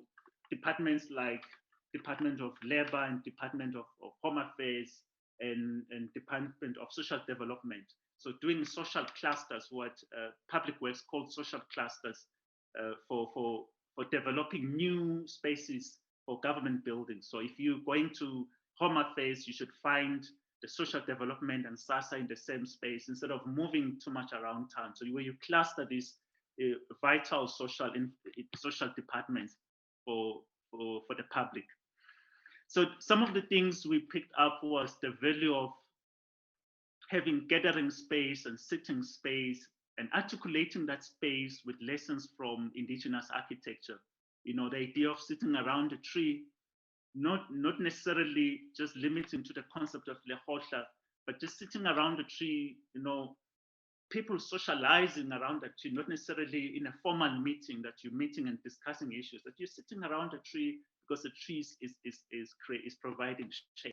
departments like Department of Labor and Department of Home Affairs and Department of Social Development. So doing social clusters, what Public Works called social clusters for developing new spaces for government buildings. So if you're going to Home Affairs, you should find the social development and SASA in the same space instead of moving too much around town. So where you cluster these vital social departments for the public. So some of the things we picked up was the value of having gathering space and sitting space and articulating that space with lessons from indigenous architecture. You know, the idea of sitting around a tree, not necessarily just limiting to the concept of lehotla, but just sitting around a tree, you know, people socializing around that tree, not necessarily in a formal meeting that you're meeting and discussing issues, that you're sitting around a tree because the tree is providing shade.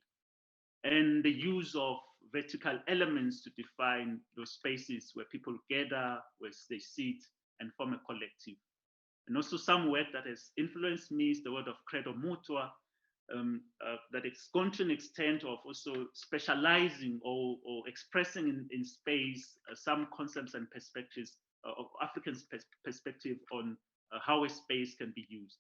And the use of vertical elements to define those spaces where people gather, where they sit and form a collective. And also some work that has influenced me is the word of Credo Mutua, that it's gone to an extent of also specializing or expressing in space some concepts and perspectives of African perspective on how a space can be used.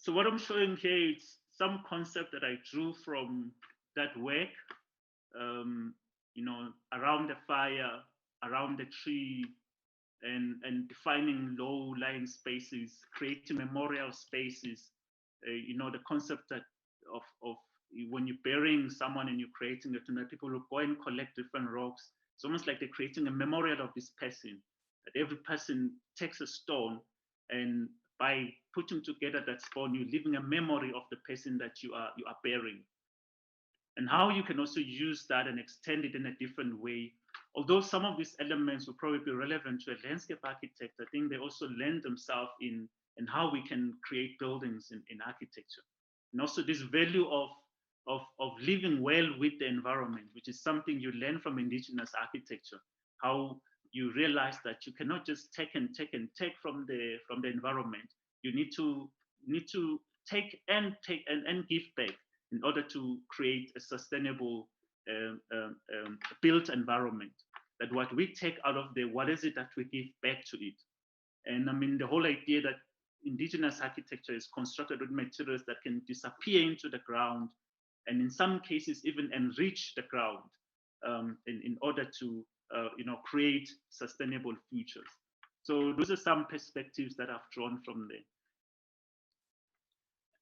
So what I'm showing here is some concept that I drew from that work, you know, around the fire, around the tree, and defining low-lying spaces, creating memorial spaces. You know, the concept that of when you're burying someone and you're creating it, you know, people will go and collect different rocks. It's almost like they're creating a memorial of this person. That every person takes a stone, and by putting together that stone, you're leaving a memory of the person that you are burying. And how you can also use that and extend it in a different way. Although some of these elements will probably be relevant to a landscape architect, I think they also lend themselves in and how we can create buildings in architecture. And also this value of living well with the environment, which is something you learn from indigenous architecture, how you realize that you cannot just take and take and take from the environment. You need to take and give back in order to create a sustainable built environment. That what we take out of there, what is it that we give back to it? And I mean, the whole idea that indigenous architecture is constructed with materials that can disappear into the ground, and in some cases even enrich the ground in order to create sustainable futures. So those are some perspectives that I've drawn from there.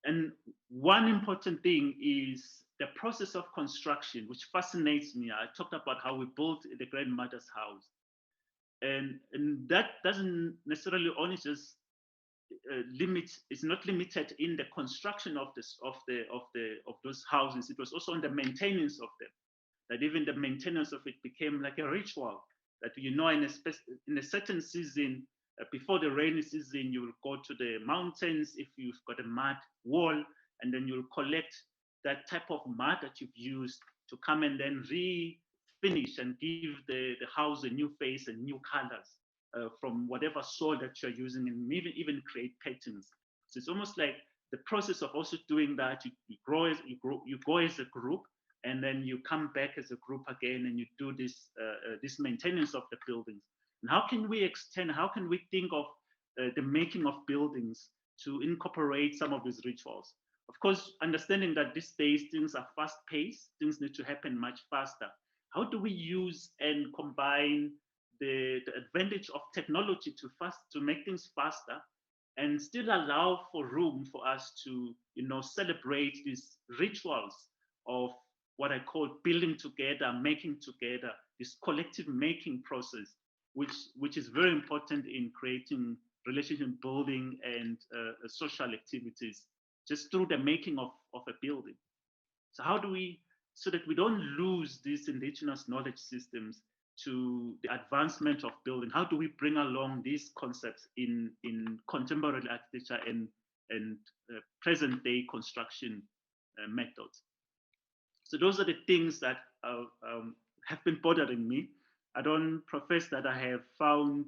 And one important thing is the process of construction, which fascinates me. I talked about how we built the grandmother's house, and that doesn't necessarily only just it's not limited in the construction of those houses. It was also on the maintenance of them. That even the maintenance of it became like a ritual. That in a certain season, before the rainy season, you will go to the mountains if you've got a mud wall, and then you'll collect that type of mud that you've used to come and then refinish and give the house a new face and new colors from whatever soil that you're using, and even create patterns. So it's almost like the process of also doing that. You go as a group, and then you come back as a group again, and you do this maintenance of the buildings. And how can we extend? How can we think of the making of buildings to incorporate some of these rituals? Of course, understanding that these days things are fast-paced, things need to happen much faster. How do we use and combine the advantage of technology to make things faster, and still allow for room for us to celebrate these rituals of what I call building together, making together, this collective making process, which is very important in creating relationship building and social activities, just through the making of a building. So how do we, so that we don't lose these indigenous knowledge systems to the advancement of building, how do we bring along these concepts in contemporary architecture and present day construction methods? So those are the things that have been bothering me. I don't profess that I have found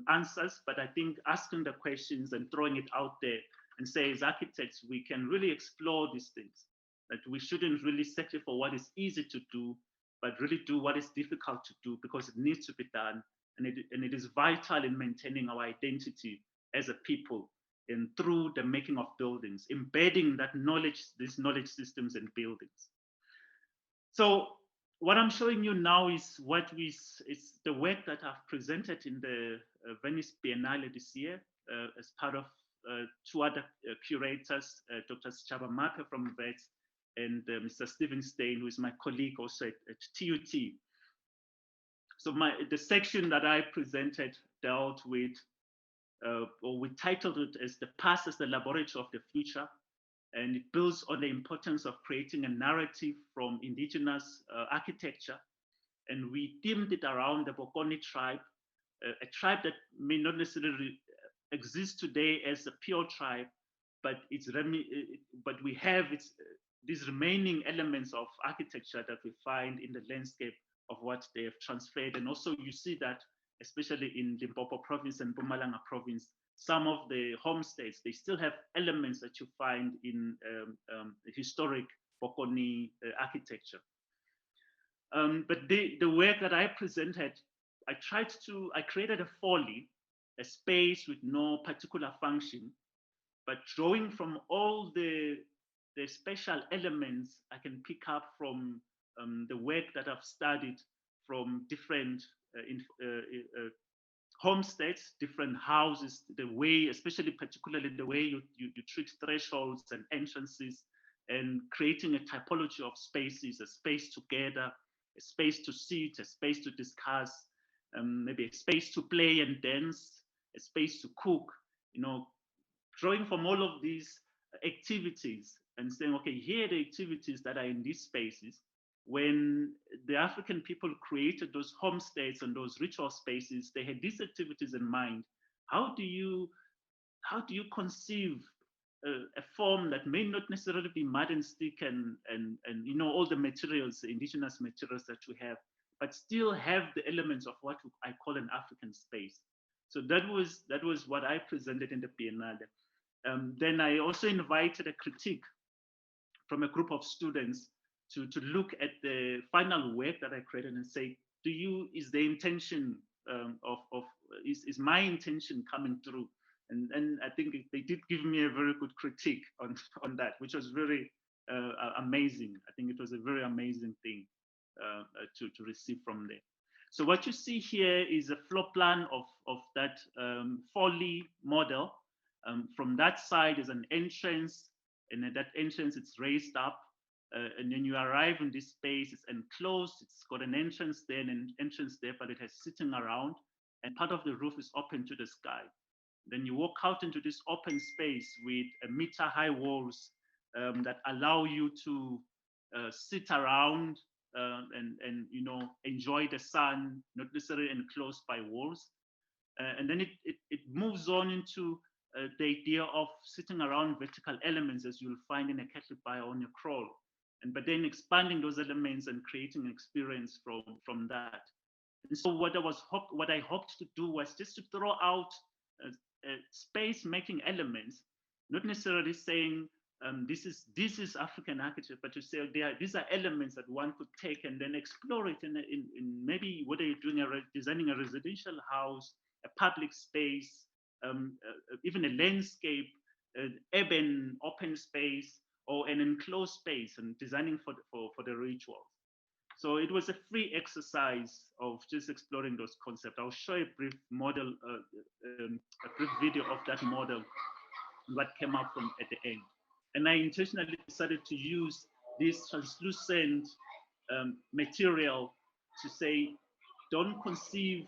answers, but I think asking the questions and throwing it out there and say, as architects, we can really explore these things. That we shouldn't really settle for what is easy to do, but really do what is difficult to do, because it needs to be done, and it is vital in maintaining our identity as a people, and through the making of buildings, embedding that knowledge, these knowledge systems and buildings. So what I'm showing you now is it's the work that I've presented in the Venice Biennale this year as part of two other curators, Dr. Chaba Mape from VETS and Mr. Stephen Stein, who is my colleague also at TUT. So the section that I presented dealt with, or we titled it as "The Past as the Laboratory of the Future," and it builds on the importance of creating a narrative from indigenous architecture. And we themed it around the Bokoni tribe, a tribe that may not necessarily exist today as a pure tribe, but we have these remaining elements of architecture that we find in the landscape of what they have transferred. And also you see that, especially in Limpopo province and Mpumalanga province, some of the homestays, they still have elements that you find in historic Bokoni architecture. But the work that I presented, I created a folly, a space with no particular function, but drawing from all the special elements I can pick up from the work that I've studied from different homesteads, different houses, the way, especially particularly the way you treat thresholds and entrances, and creating a typology of spaces, a space together, a space to sit, a space to discuss, maybe a space to play and dance, a space to cook, drawing from all of these activities and saying, okay, here are the activities that are in these spaces. When the African people created those homestays and those ritual spaces, they had these activities in mind. How do you how do you conceive a form that may not necessarily be mud and stick and all the materials, the indigenous materials that we have, but still have the elements of what I call an African space. So that was what I presented in the Biennale. Then I also invited a critique from a group of students to look at the final work that I created and say, is the intention is my intention coming through? And I think they did give me a very good critique on that, which was very amazing. I think it was a very amazing thing to receive from there. So what you see here is a floor plan of that Foley model. From that side is an entrance, and at that entrance it's raised up. And then you arrive in this space, it's enclosed, it's got an entrance there and an entrance there, but it has sitting around, and part of the roof is open to the sky. Then you walk out into this open space with a meter-high walls that allow you to sit around and enjoy the sun, not necessarily enclosed by walls. And then it moves on into the idea of sitting around vertical elements, as you'll find in a Catholic bio on your crawl, but then expanding those elements and creating an experience from that. And so what I hoped to do was just to throw out space making elements, not necessarily saying this is African architecture, but to say these are elements that one could take and then explore it in maybe whether you're doing designing a residential house, a public space, even a landscape, an urban open space, or an enclosed space, and designing for the rituals. So it was a free exercise of just exploring those concepts. I'll show a brief model, a brief video of that model, what came out from at the end. And I intentionally decided to use this translucent material to say, don't conceive,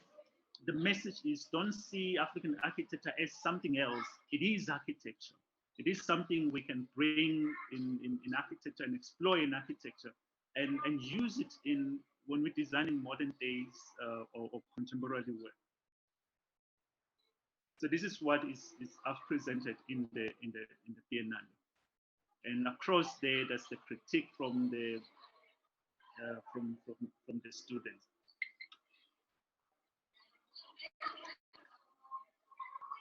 the message is don't see African architecture as something else. It is architecture. It is something we can bring in architecture and explore in architecture and use it when we're designing modern days or contemporary work. So this is what is I've presented in the Biennale. And across there's the critique from the students.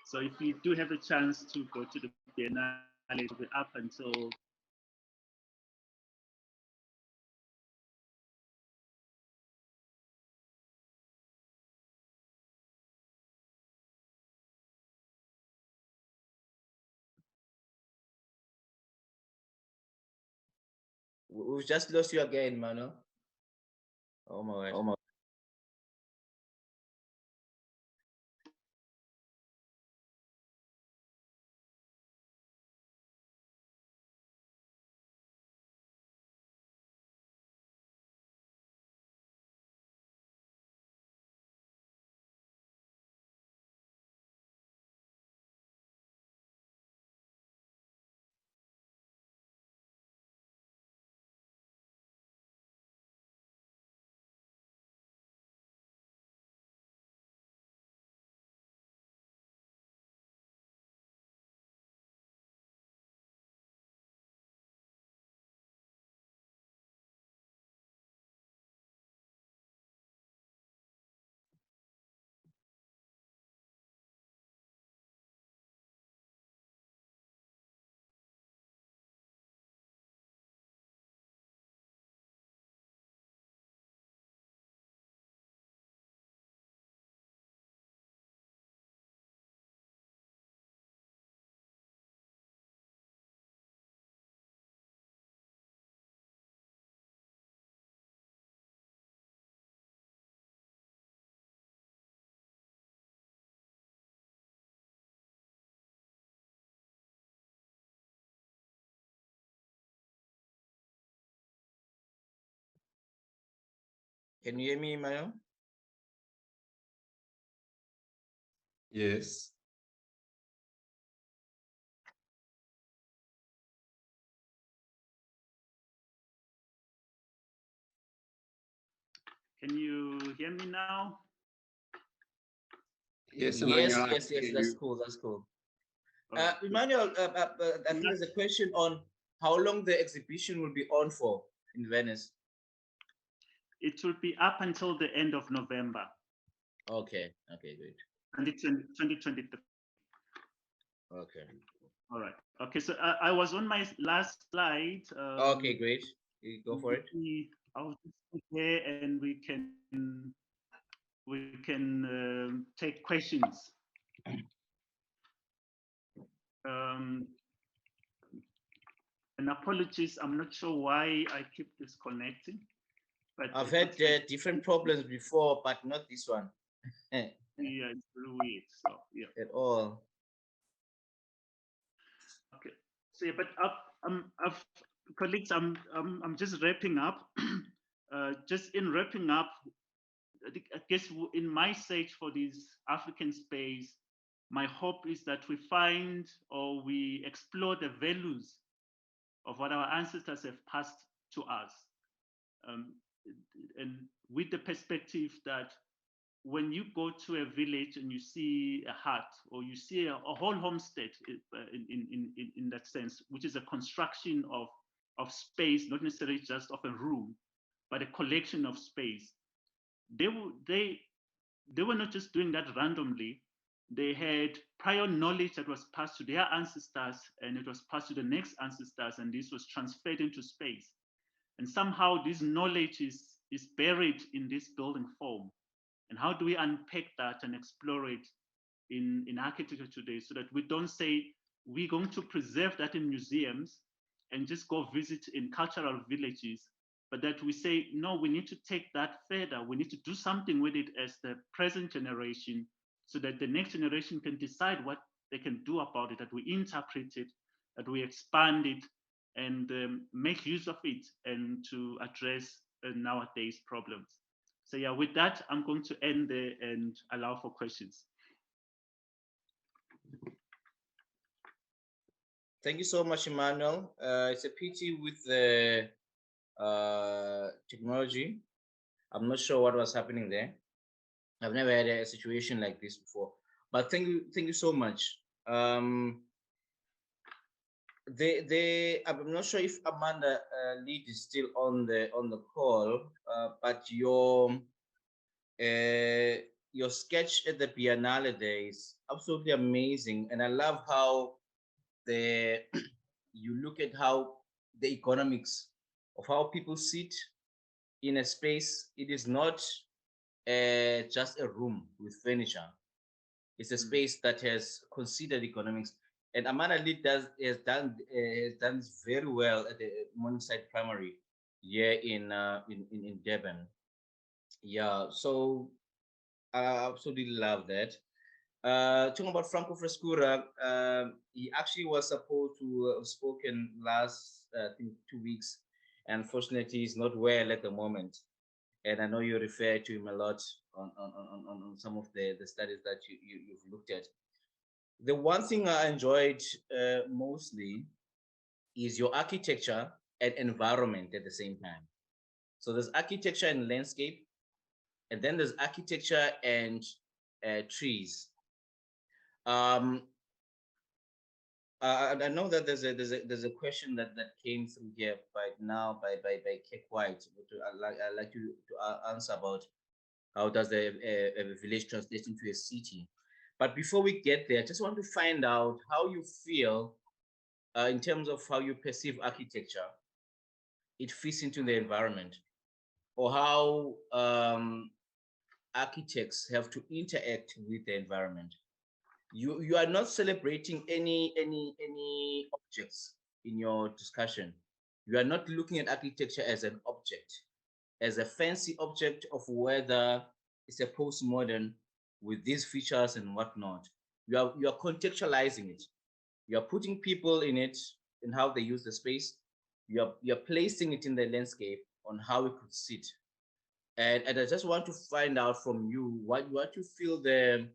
So if you do have a chance to go to the Biennale, it will be up until we just lost you again, Mano. Oh my God. Oh my. Can you hear me, Mano? Yes. Can you hear me now? Yes, Yes, Emmanuel, yes, that's cool. That's cool. Emmanuel, I think there's a question on how long the exhibition will be on for in Venice. It will be up until the end of November. Okay, great. 2023. Okay. All right. Okay, so I was on my last slide. Okay, great. You go for it. I'll just sit here and we can take questions. And apologies, I'm not sure why I keep disconnecting. But I've had different problems before, but not this one. Yeah, it's really weird. So yeah. At all. Okay. So yeah, but colleagues, I'm just wrapping up. Just in wrapping up, I guess in my search for this African space, my hope is that we find or we explore the values of what our ancestors have passed to us, and with the perspective that when you go to a village and you see a hut or you see a whole homestead in that sense, which is a construction of space, not necessarily just of a room, but a collection of space, they were not just doing that randomly. They had prior knowledge that was passed to their ancestors, and it was passed to the next ancestors, and this was transferred into space. And somehow this knowledge is buried in this building form. And how do we unpack that and explore it in architecture today, so that we don't say we're going to preserve that in museums and just go visit in cultural villages, but that we say, no, we need to take that further. We need to do something with it as the present generation, so that the next generation can decide what they can do about it, that we interpret it, that we expand it, and make use of it, and to address nowadays problems. So yeah, with that, I'm going to end there and allow for questions. Thank you so much, Emmanuel. It's a pity with the technology. I'm not sure what was happening there. I've never had a situation like this before. But thank you so much. I'm not sure if Amanda Lead is still on the call, but your sketch at the Biennale there is absolutely amazing, and I love how you look at how the economics of how people sit in a space. It is not just a room with furniture. It's a space that has considered economics. And Amanda Lee has done very well at the Morningside Primary here in Durban. Yeah, so I absolutely love that. Talking about Franco Frescura, he actually was supposed to have spoken last, I think, 2 weeks. Unfortunately, he's not well at the moment. And I know you refer to him a lot on some of the studies that you've looked at. The one thing I enjoyed mostly is your architecture and environment at the same time. So there's architecture and landscape, and then there's architecture and trees. I know that there's a question that came through here right now by Kek White. I'd like to answer about how does a village translate into a city. But before we get there, I just want to find out how you feel in terms of how you perceive architecture. It fits into the environment, or how architects have to interact with the environment. You are not celebrating any objects in your discussion. You are not looking at architecture as an object, as a fancy object of whether it's a postmodern with these features and whatnot. You are contextualizing it. You are putting people in it and how they use the space. You're placing it in the landscape on how it could sit. And I just want to find out from you what you feel the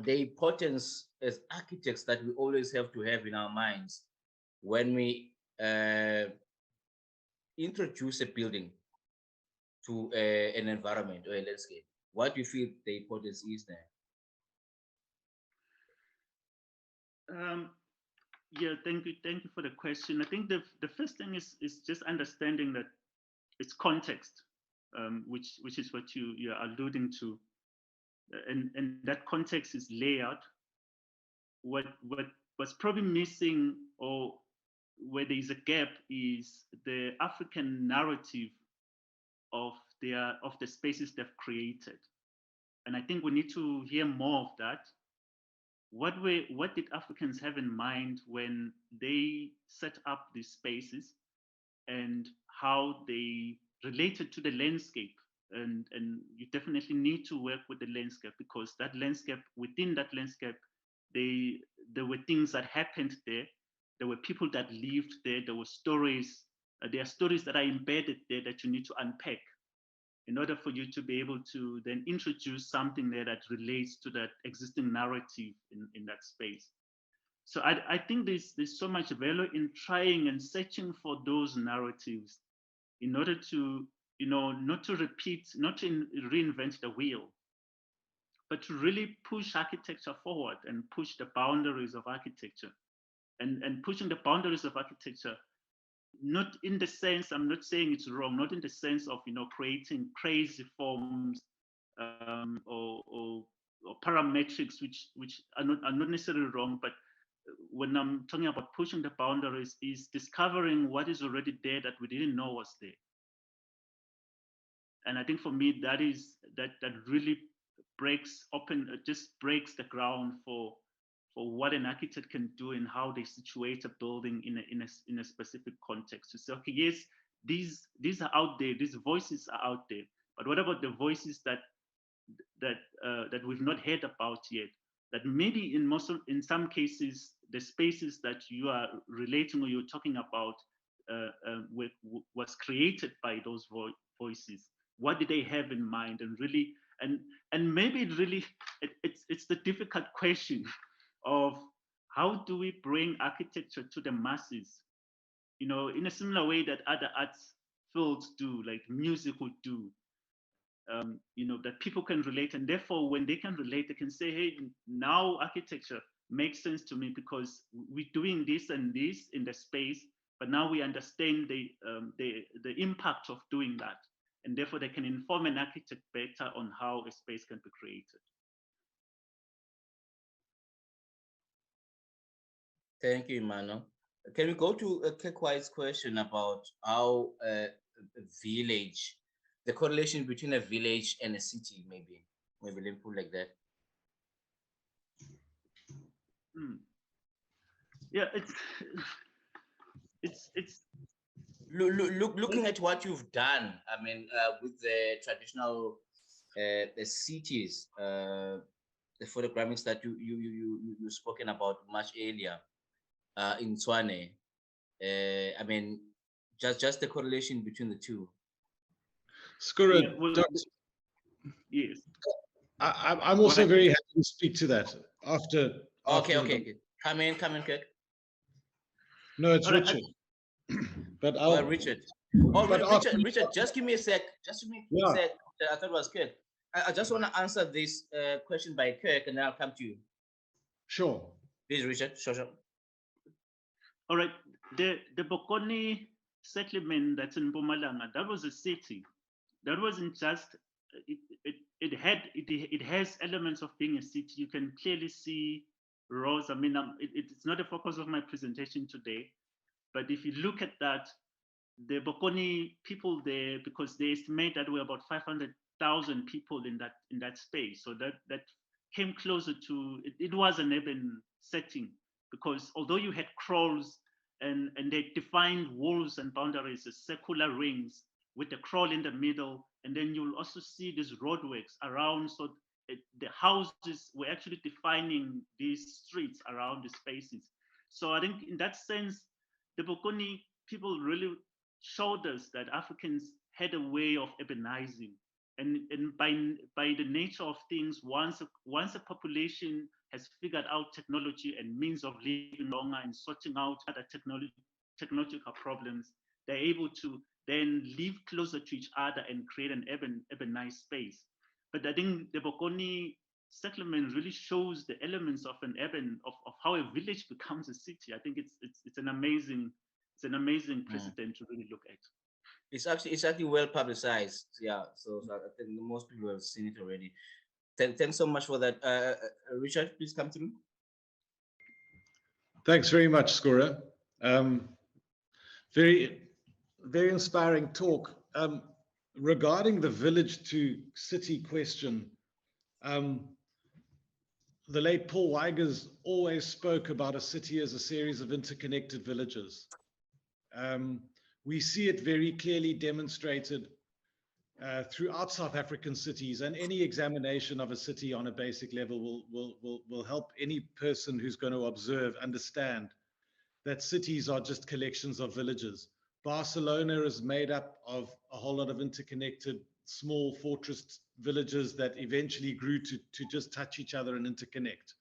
importance as architects that we always have to have in our minds when we introduce a building to an environment or a landscape. What do you feel the importance is there? Um, yeah, thank you for the question. I think the first thing is just understanding that it's context, which is what you're alluding to, and that context is layered. What was probably missing, or where there is a gap, is the African narrative of the spaces they've created, and I think we need to hear more of that. What did Africans have in mind when they set up these spaces, and how they related to the landscape? And you definitely need to work with the landscape, because that landscape, within that landscape, they there were things that happened there. There were people that lived there. There were stories. There are stories that are embedded there that you need to unpack in order for you to be able to then introduce something there that relates to that existing narrative in that space. So I think there's so much value in trying and searching for those narratives in order to, not to repeat, not to reinvent the wheel, but to really push architecture forward and push the boundaries of architecture. And pushing the boundaries of architecture, not in the sense, I'm not saying it's wrong, not in the sense of, creating crazy forms, or parametrics, which are not necessarily wrong, but when I'm talking about pushing the boundaries, is discovering what is already there that we didn't know was there. And I think for me, that really breaks open, just breaks the ground for what an architect can do and how they situate a building in a specific context. To say, okay, yes, these are out there, these voices are out there, but what about the voices that we've not heard about yet? That maybe in some cases, the spaces that you are relating or you're talking about was created by those voices. What did they have in mind? And really, and maybe it's the difficult question of how do we bring architecture to the masses, in a similar way that other arts fields do, like music would do, that people can relate. And therefore, when they can relate, they can say, hey, now architecture makes sense to me because we're doing this and this in the space, but now we understand the impact of doing that. And therefore, they can inform an architect better on how a space can be created. Thank you, Emmanuel. Can we go to Kekwai's question about how a village, the correlation between a village and a city, maybe let me put like that. Yeah, it's looking at what you've done. I mean, with the traditional the cities, the photographics that you spoken about much earlier in Tswane. I mean, just the correlation between the two. Skura, yeah, well, yes. I'm also very happy to speak to that after. Okay. Come in, Kirk. No, it's All right, Richard. But I'll. Richard. But Richard, just give me a sec. Just give me a sec. I thought it was Kirk. I just want to answer this question by Kirk, and then I'll come to you. Sure. Please, Richard. Sure. All right. The Bokoni settlement that's in Mpumalanga, that was a city. That wasn't just it has elements of being a city. You can clearly see roads. I mean, it's not the focus of my presentation today, but if you look at that, the Bokoni people there, because they estimate that we're about 500,000 people in that space. So that came closer to it was an urban setting, because although you had crawls and they defined walls and boundaries as circular rings with the crawl in the middle, and then you'll also see these roadworks around. So the houses were actually defining these streets around the spaces. So I think in that sense, the Bokoni people really showed us that Africans had a way of urbanizing. And by the nature of things, once a population has figured out technology and means of living longer and sorting out other technological problems, they're able to then live closer to each other and create an urbanized space. But I think the Bokoni settlement really shows the elements of an urban of how a village becomes a city. I think it's an amazing precedent to really look at. It's actually well publicized. Yeah, so I think most people have seen it already. Thanks so much for that. Richard, please come through. Thanks very much, Skora. Very, very inspiring talk. Regarding the village to city question, the late Paul Weigers always spoke about a city as a series of interconnected villages. We see it very clearly demonstrated throughout South African cities, and any examination of a city on a basic level will help any person who's going to observe understand that cities are just collections of villages. Barcelona is made up of a whole lot of interconnected small fortress villages that eventually grew to just touch each other and interconnect.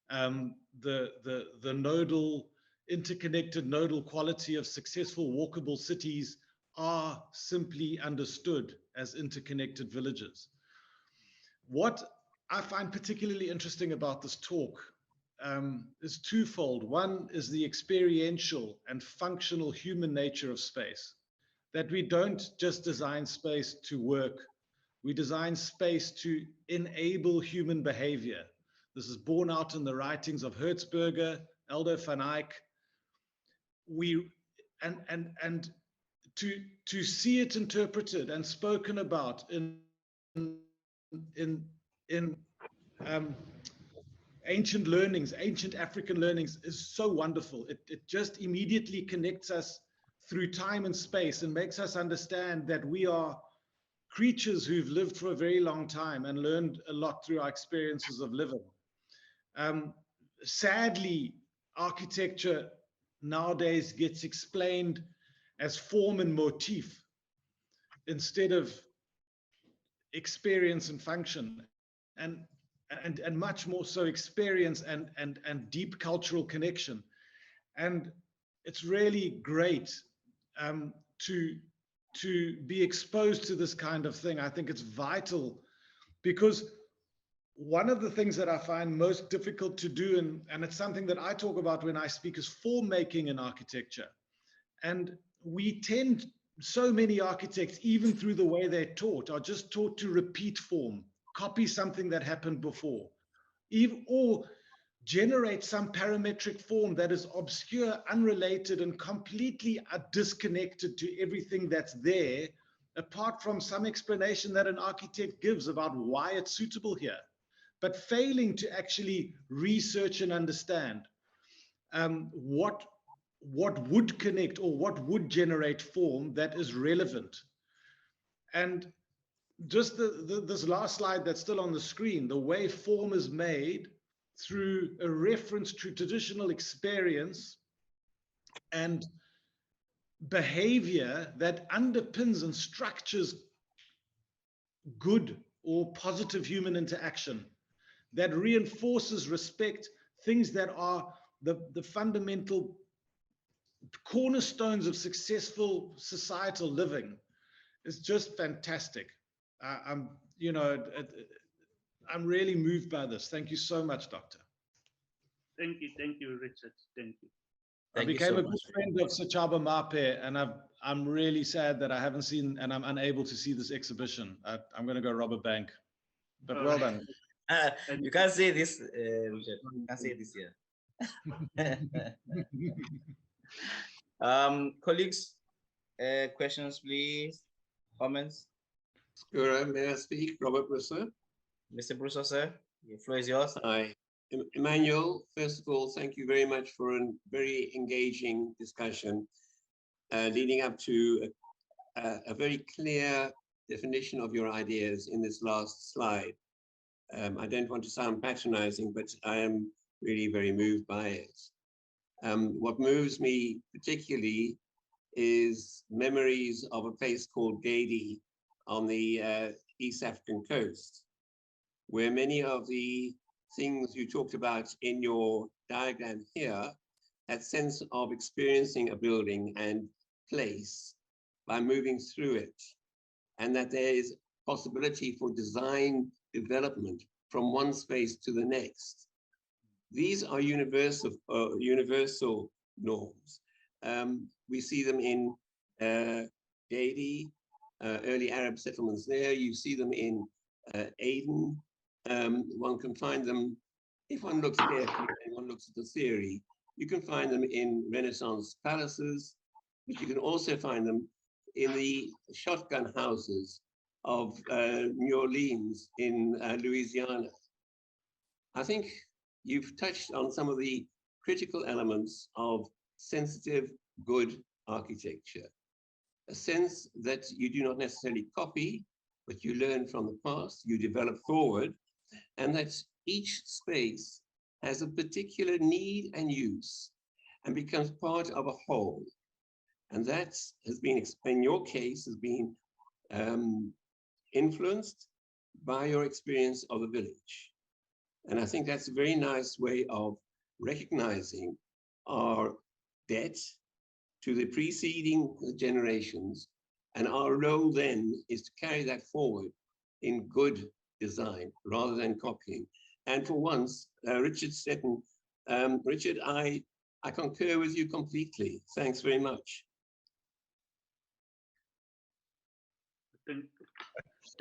The nodal, interconnected nodal quality of successful walkable cities are simply understood as interconnected villages. What I find particularly interesting about this talk is twofold. One is the experiential and functional human nature of space, that we don't just design space to work, we design space to enable human behavior. This is borne out in the writings of Hertzberger, Aldo van Eyck. And to see it interpreted and spoken about in ancient learnings, ancient African learnings, is so wonderful. It just immediately connects us through time and space and makes us understand that we are creatures who've lived for a very long time and learned a lot through our experiences of living. Sadly, architecture nowadays gets explained as form and motif instead of experience and function, and much more so experience and deep cultural connection. And it's really great to be exposed to this kind of thing. I think it's vital, because one of the things that I find most difficult to do, and it's something that I talk about when I speak, is form making in architecture. And we tend, so many architects, even through the way they're taught, are just taught to repeat form, copy something that happened before, or generate some parametric form that is obscure, unrelated, and completely disconnected to everything that's there, apart from some explanation that an architect gives about why it's suitable here, but failing to actually research and understand what would connect or what would generate form that is relevant. And just this last slide that's still on the screen, the way form is made through a reference to traditional experience and behavior that underpins and structures good or positive human interaction, that reinforces respect, things that are the fundamental cornerstones of successful societal living, is just fantastic. I'm really moved by this. Thank you so much, Doctor. Thank you, Richard. Thank you. I became a good friend of Sachaba Mape, and I'm really sad that I haven't seen, and I'm unable to see this exhibition. I'm going to go rob a bank. But well done. You can't say this, Richard. You can't say this here. Colleagues, questions, please. Comments? May I speak? Robert Brusser. Mr. Brusser, sir, the floor is yours. Hi. Emmanuel, first of all, thank you very much for a very engaging discussion leading up to a very clear definition of your ideas in this last slide. I don't want to sound patronizing, but I am really very moved by it. What moves me particularly is memories of a place called Gedi on the East African coast, where many of the things you talked about in your diagram here, that sense of experiencing a building and place by moving through it, and that there is possibility for design development from one space to the next. These are universal norms. We see them in Jadi, early Arab settlements there. You see them in Aden. One can find them, if one looks carefully and one looks at the theory, you can find them in Renaissance palaces, but you can also find them in the shotgun houses of New Orleans in Louisiana. I think you've touched on some of the critical elements of sensitive, good architecture. A sense that you do not necessarily copy, but you learn from the past, you develop forward, and that each space has a particular need and use and becomes part of a whole. And that has been, in your case, has been influenced by your experience of the village. And I think that's a very nice way of recognizing our debt to the preceding generations. And our role then is to carry that forward in good design rather than copying. And for once, Richard Stetton, Richard, I concur with you completely. Thanks very much. Thank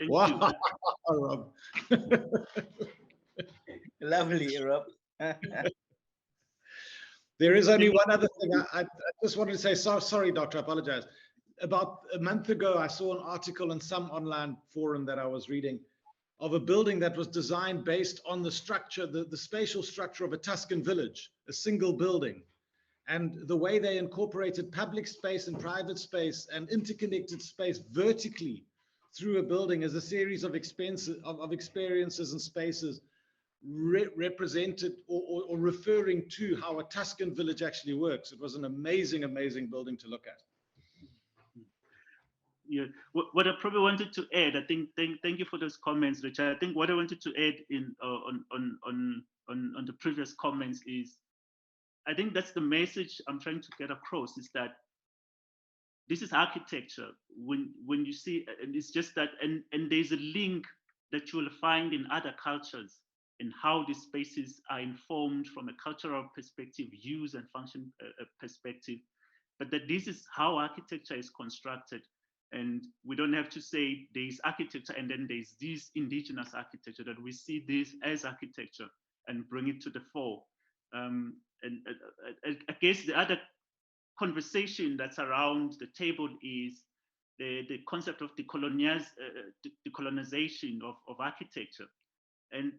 Wow, you. Rob. Lovely, Rob. There is only one other thing I just wanted to say. Sorry, Doctor, I apologize. About a month ago, I saw an article in some online forum that I was reading of a building that was designed based on the structure, the spatial structure of a Tuscan village, a single building. And the way they incorporated public space and private space and interconnected space vertically through a building as a series of experiences and spaces represented or referring to how a Tuscan village actually works. It was an amazing, amazing building to look at. Yeah, what I probably wanted to add, I think, thank you for those comments, Richard. I think what I wanted to add in on the previous comments is, I think that's the message I'm trying to get across, is that this is architecture. When you see, and it's just that, and there's a link that you will find in other cultures and how these spaces are informed from a cultural perspective, use and function perspective, but that this is how architecture is constructed. And we don't have to say there's architecture and then there's this indigenous architecture, that we see this as architecture and bring it to the fore. And I guess the other conversation that's around the table is the concept of decolonization of architecture. And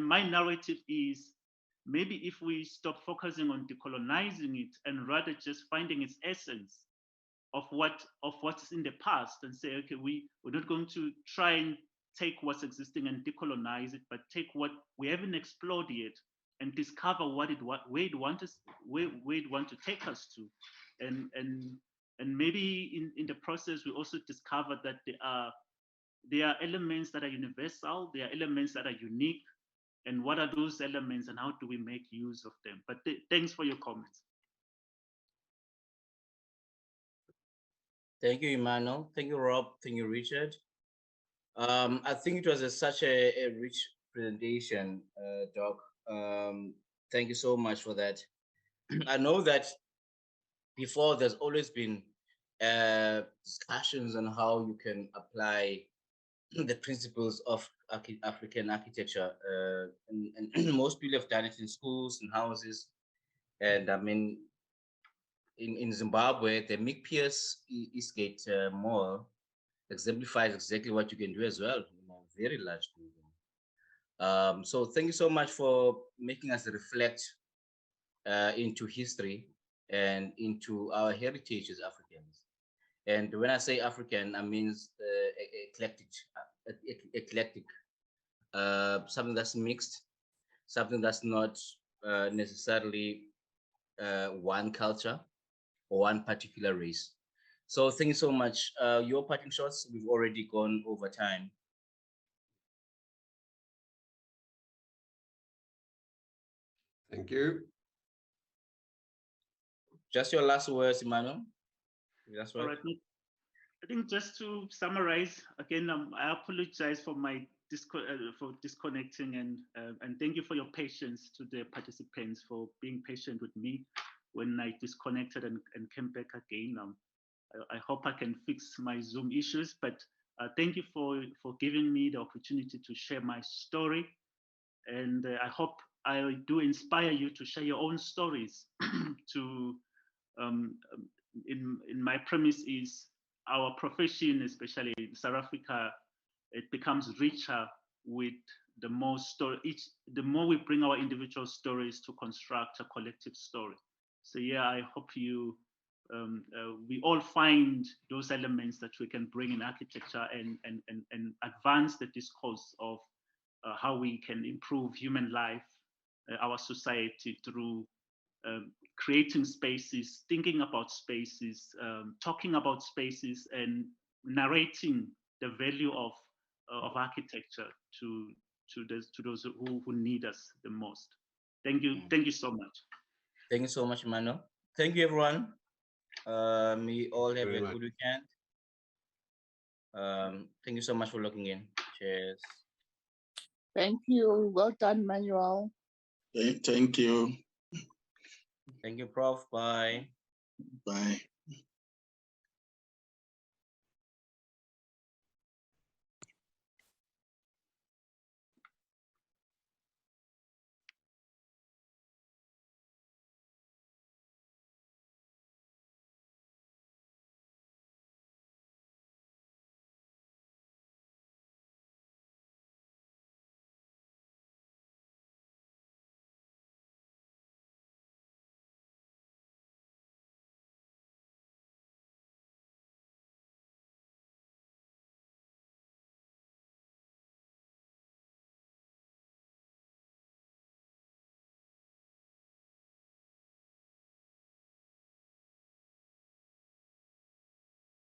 my narrative is, maybe if we stop focusing on decolonizing it and rather just finding its essence of what's in the past, and say, okay, we're not going to try and take what's existing and decolonize it, but take what we haven't explored yet and discover where it want to take us to, and maybe in the process we also discover that there are elements that are universal, there are elements that are unique, and what are those elements and how do we make use of them? But thanks for your comments. Thank you, Emmanuel. Thank you, Rob. Thank you, Richard. I think it was such a rich presentation, Doc. Thank you so much for that. I know that before there's always been discussions on how you can apply the principles of African architecture, and most people have done it in schools and houses. And I mean, in Zimbabwe, the McPierce Eastgate Mall exemplifies exactly what you can do as well. Very large building. So thank you so much for making us reflect into history and into our heritage as Africans. And when I say African, I mean eclectic, something that's mixed, something that's not necessarily one culture or one particular race. So thank you so much. Your parting shots, we've already gone over time. Thank you. Just your last words, Emmanuel. That's right. All right. I think just to summarize again, I apologize for my for disconnecting, and thank you for your patience to the participants for being patient with me when I disconnected and came back again. I hope I can fix my Zoom issues, but thank you for giving me the opportunity to share my story, and I hope I do inspire you to share your own stories. To in my premise is our profession, especially in South Africa, it becomes richer with the more the more we bring our individual stories to construct a collective story. So yeah, I hope you we all find those elements that we can bring in architecture and advance the discourse of how we can improve human life, our society through creating spaces, thinking about spaces, talking about spaces, and narrating the value of architecture to those who need us the most. Thank you so much. Thank you so much, Emmanuel. Thank you, everyone. We all have a good weekend. Thank you so much for logging in. Cheers. Thank you. Well done, Manuel. Thank you. Thank you, Prof. Bye. Bye.